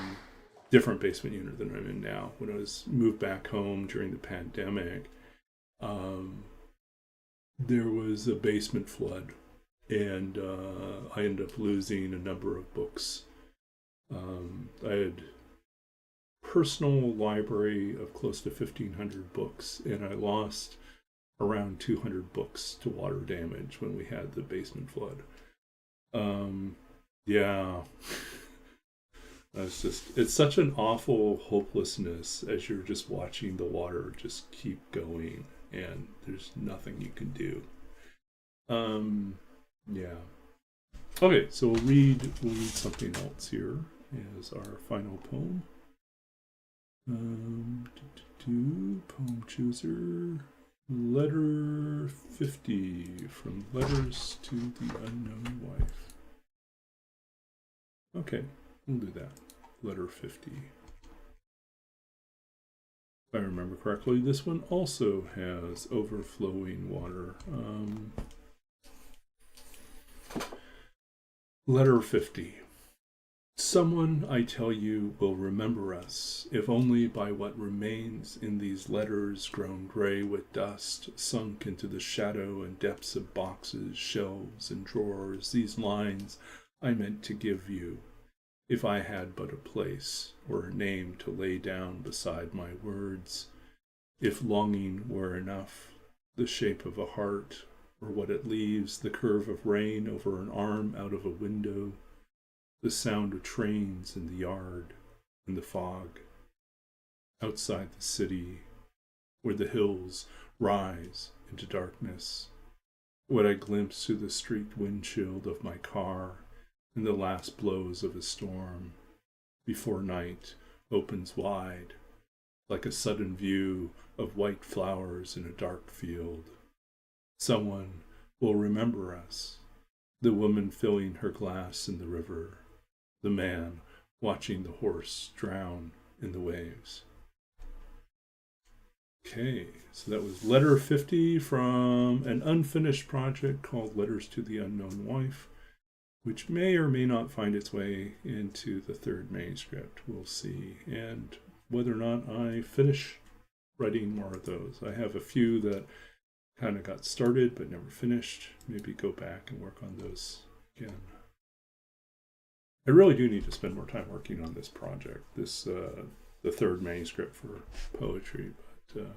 different basement unit than I'm in now, when I was moved back home during the pandemic, there was a basement flood, and I ended up losing a number of books. I had personal library of close to 1,500 books, and I lost around 200 books to water damage when we had the basement flood. Yeah. It's such an awful hopelessness as you're just watching the water just keep going and there's nothing you can do. Yeah. Okay, so we'll read something else here as our final poem. Poem chooser, letter 50 from Letters to the Unknown Wife. Okay, we'll do that. Letter 50. If I remember correctly, this one also has overflowing water. Letter 50. Someone, I tell you, will remember us, if only by what remains in these letters grown gray with dust, sunk into the shadow and depths of boxes, shelves, and drawers, these lines I meant to give you, if I had but a place or a name to lay down beside my words, if longing were enough, the shape of a heart, or what it leaves, the curve of rain over an arm out of a window, the sound of trains in the yard, in the fog, outside the city, where the hills rise into darkness, what I glimpse through the streaked windshield of my car in the last blows of a storm, before night opens wide, like a sudden view of white flowers in a dark field. Someone will remember us, the woman filling her glass in the river, the man watching the horse drown in the waves. Okay, so that was letter 50 from an unfinished project called Letters to the Unknown Wife, which may or may not find its way into the third manuscript. We'll see. And whether or not I finish writing more of those. I have a few that kind of got started but never finished. Maybe go back and work on those again. I really do need to spend more time working on this project, the third manuscript for poetry. But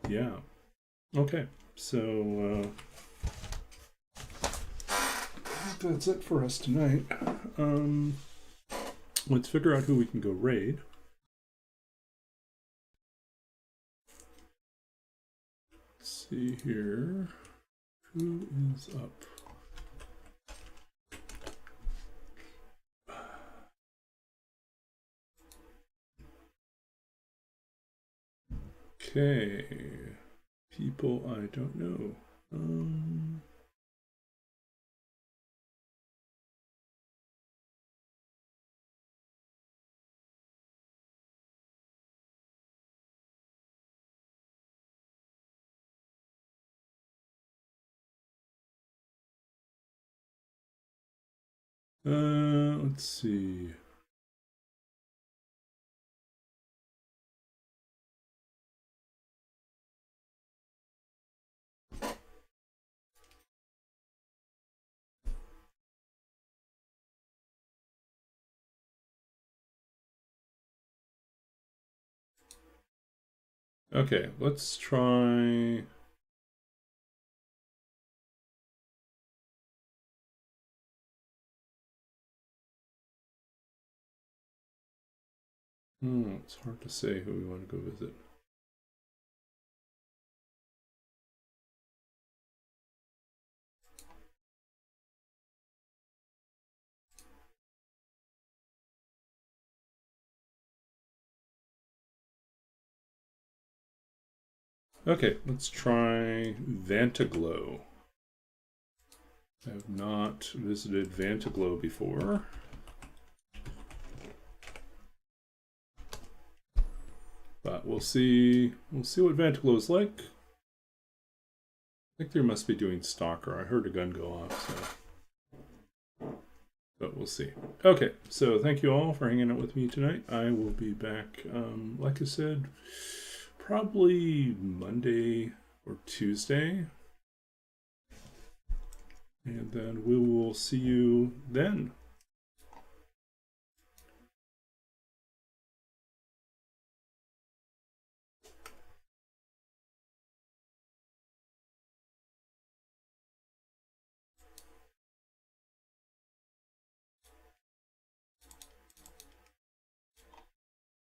yeah, okay. So that's it for us tonight. Let's figure out who we can go raid. Let's see here. Who is up? Okay, people I don't know. Let's see. Okay, let's try. It's hard to say who we want to go visit. Okay, let's try Vantaglow. I have not visited Vantaglow before. we'll see. We'll see what Vantaglow's like. I think they must be doing Stalker. I heard a gun go off, so. But we'll see. Okay, so thank you all for hanging out with me tonight. I will be back, like I said, probably Monday or Tuesday. And then we will see you then.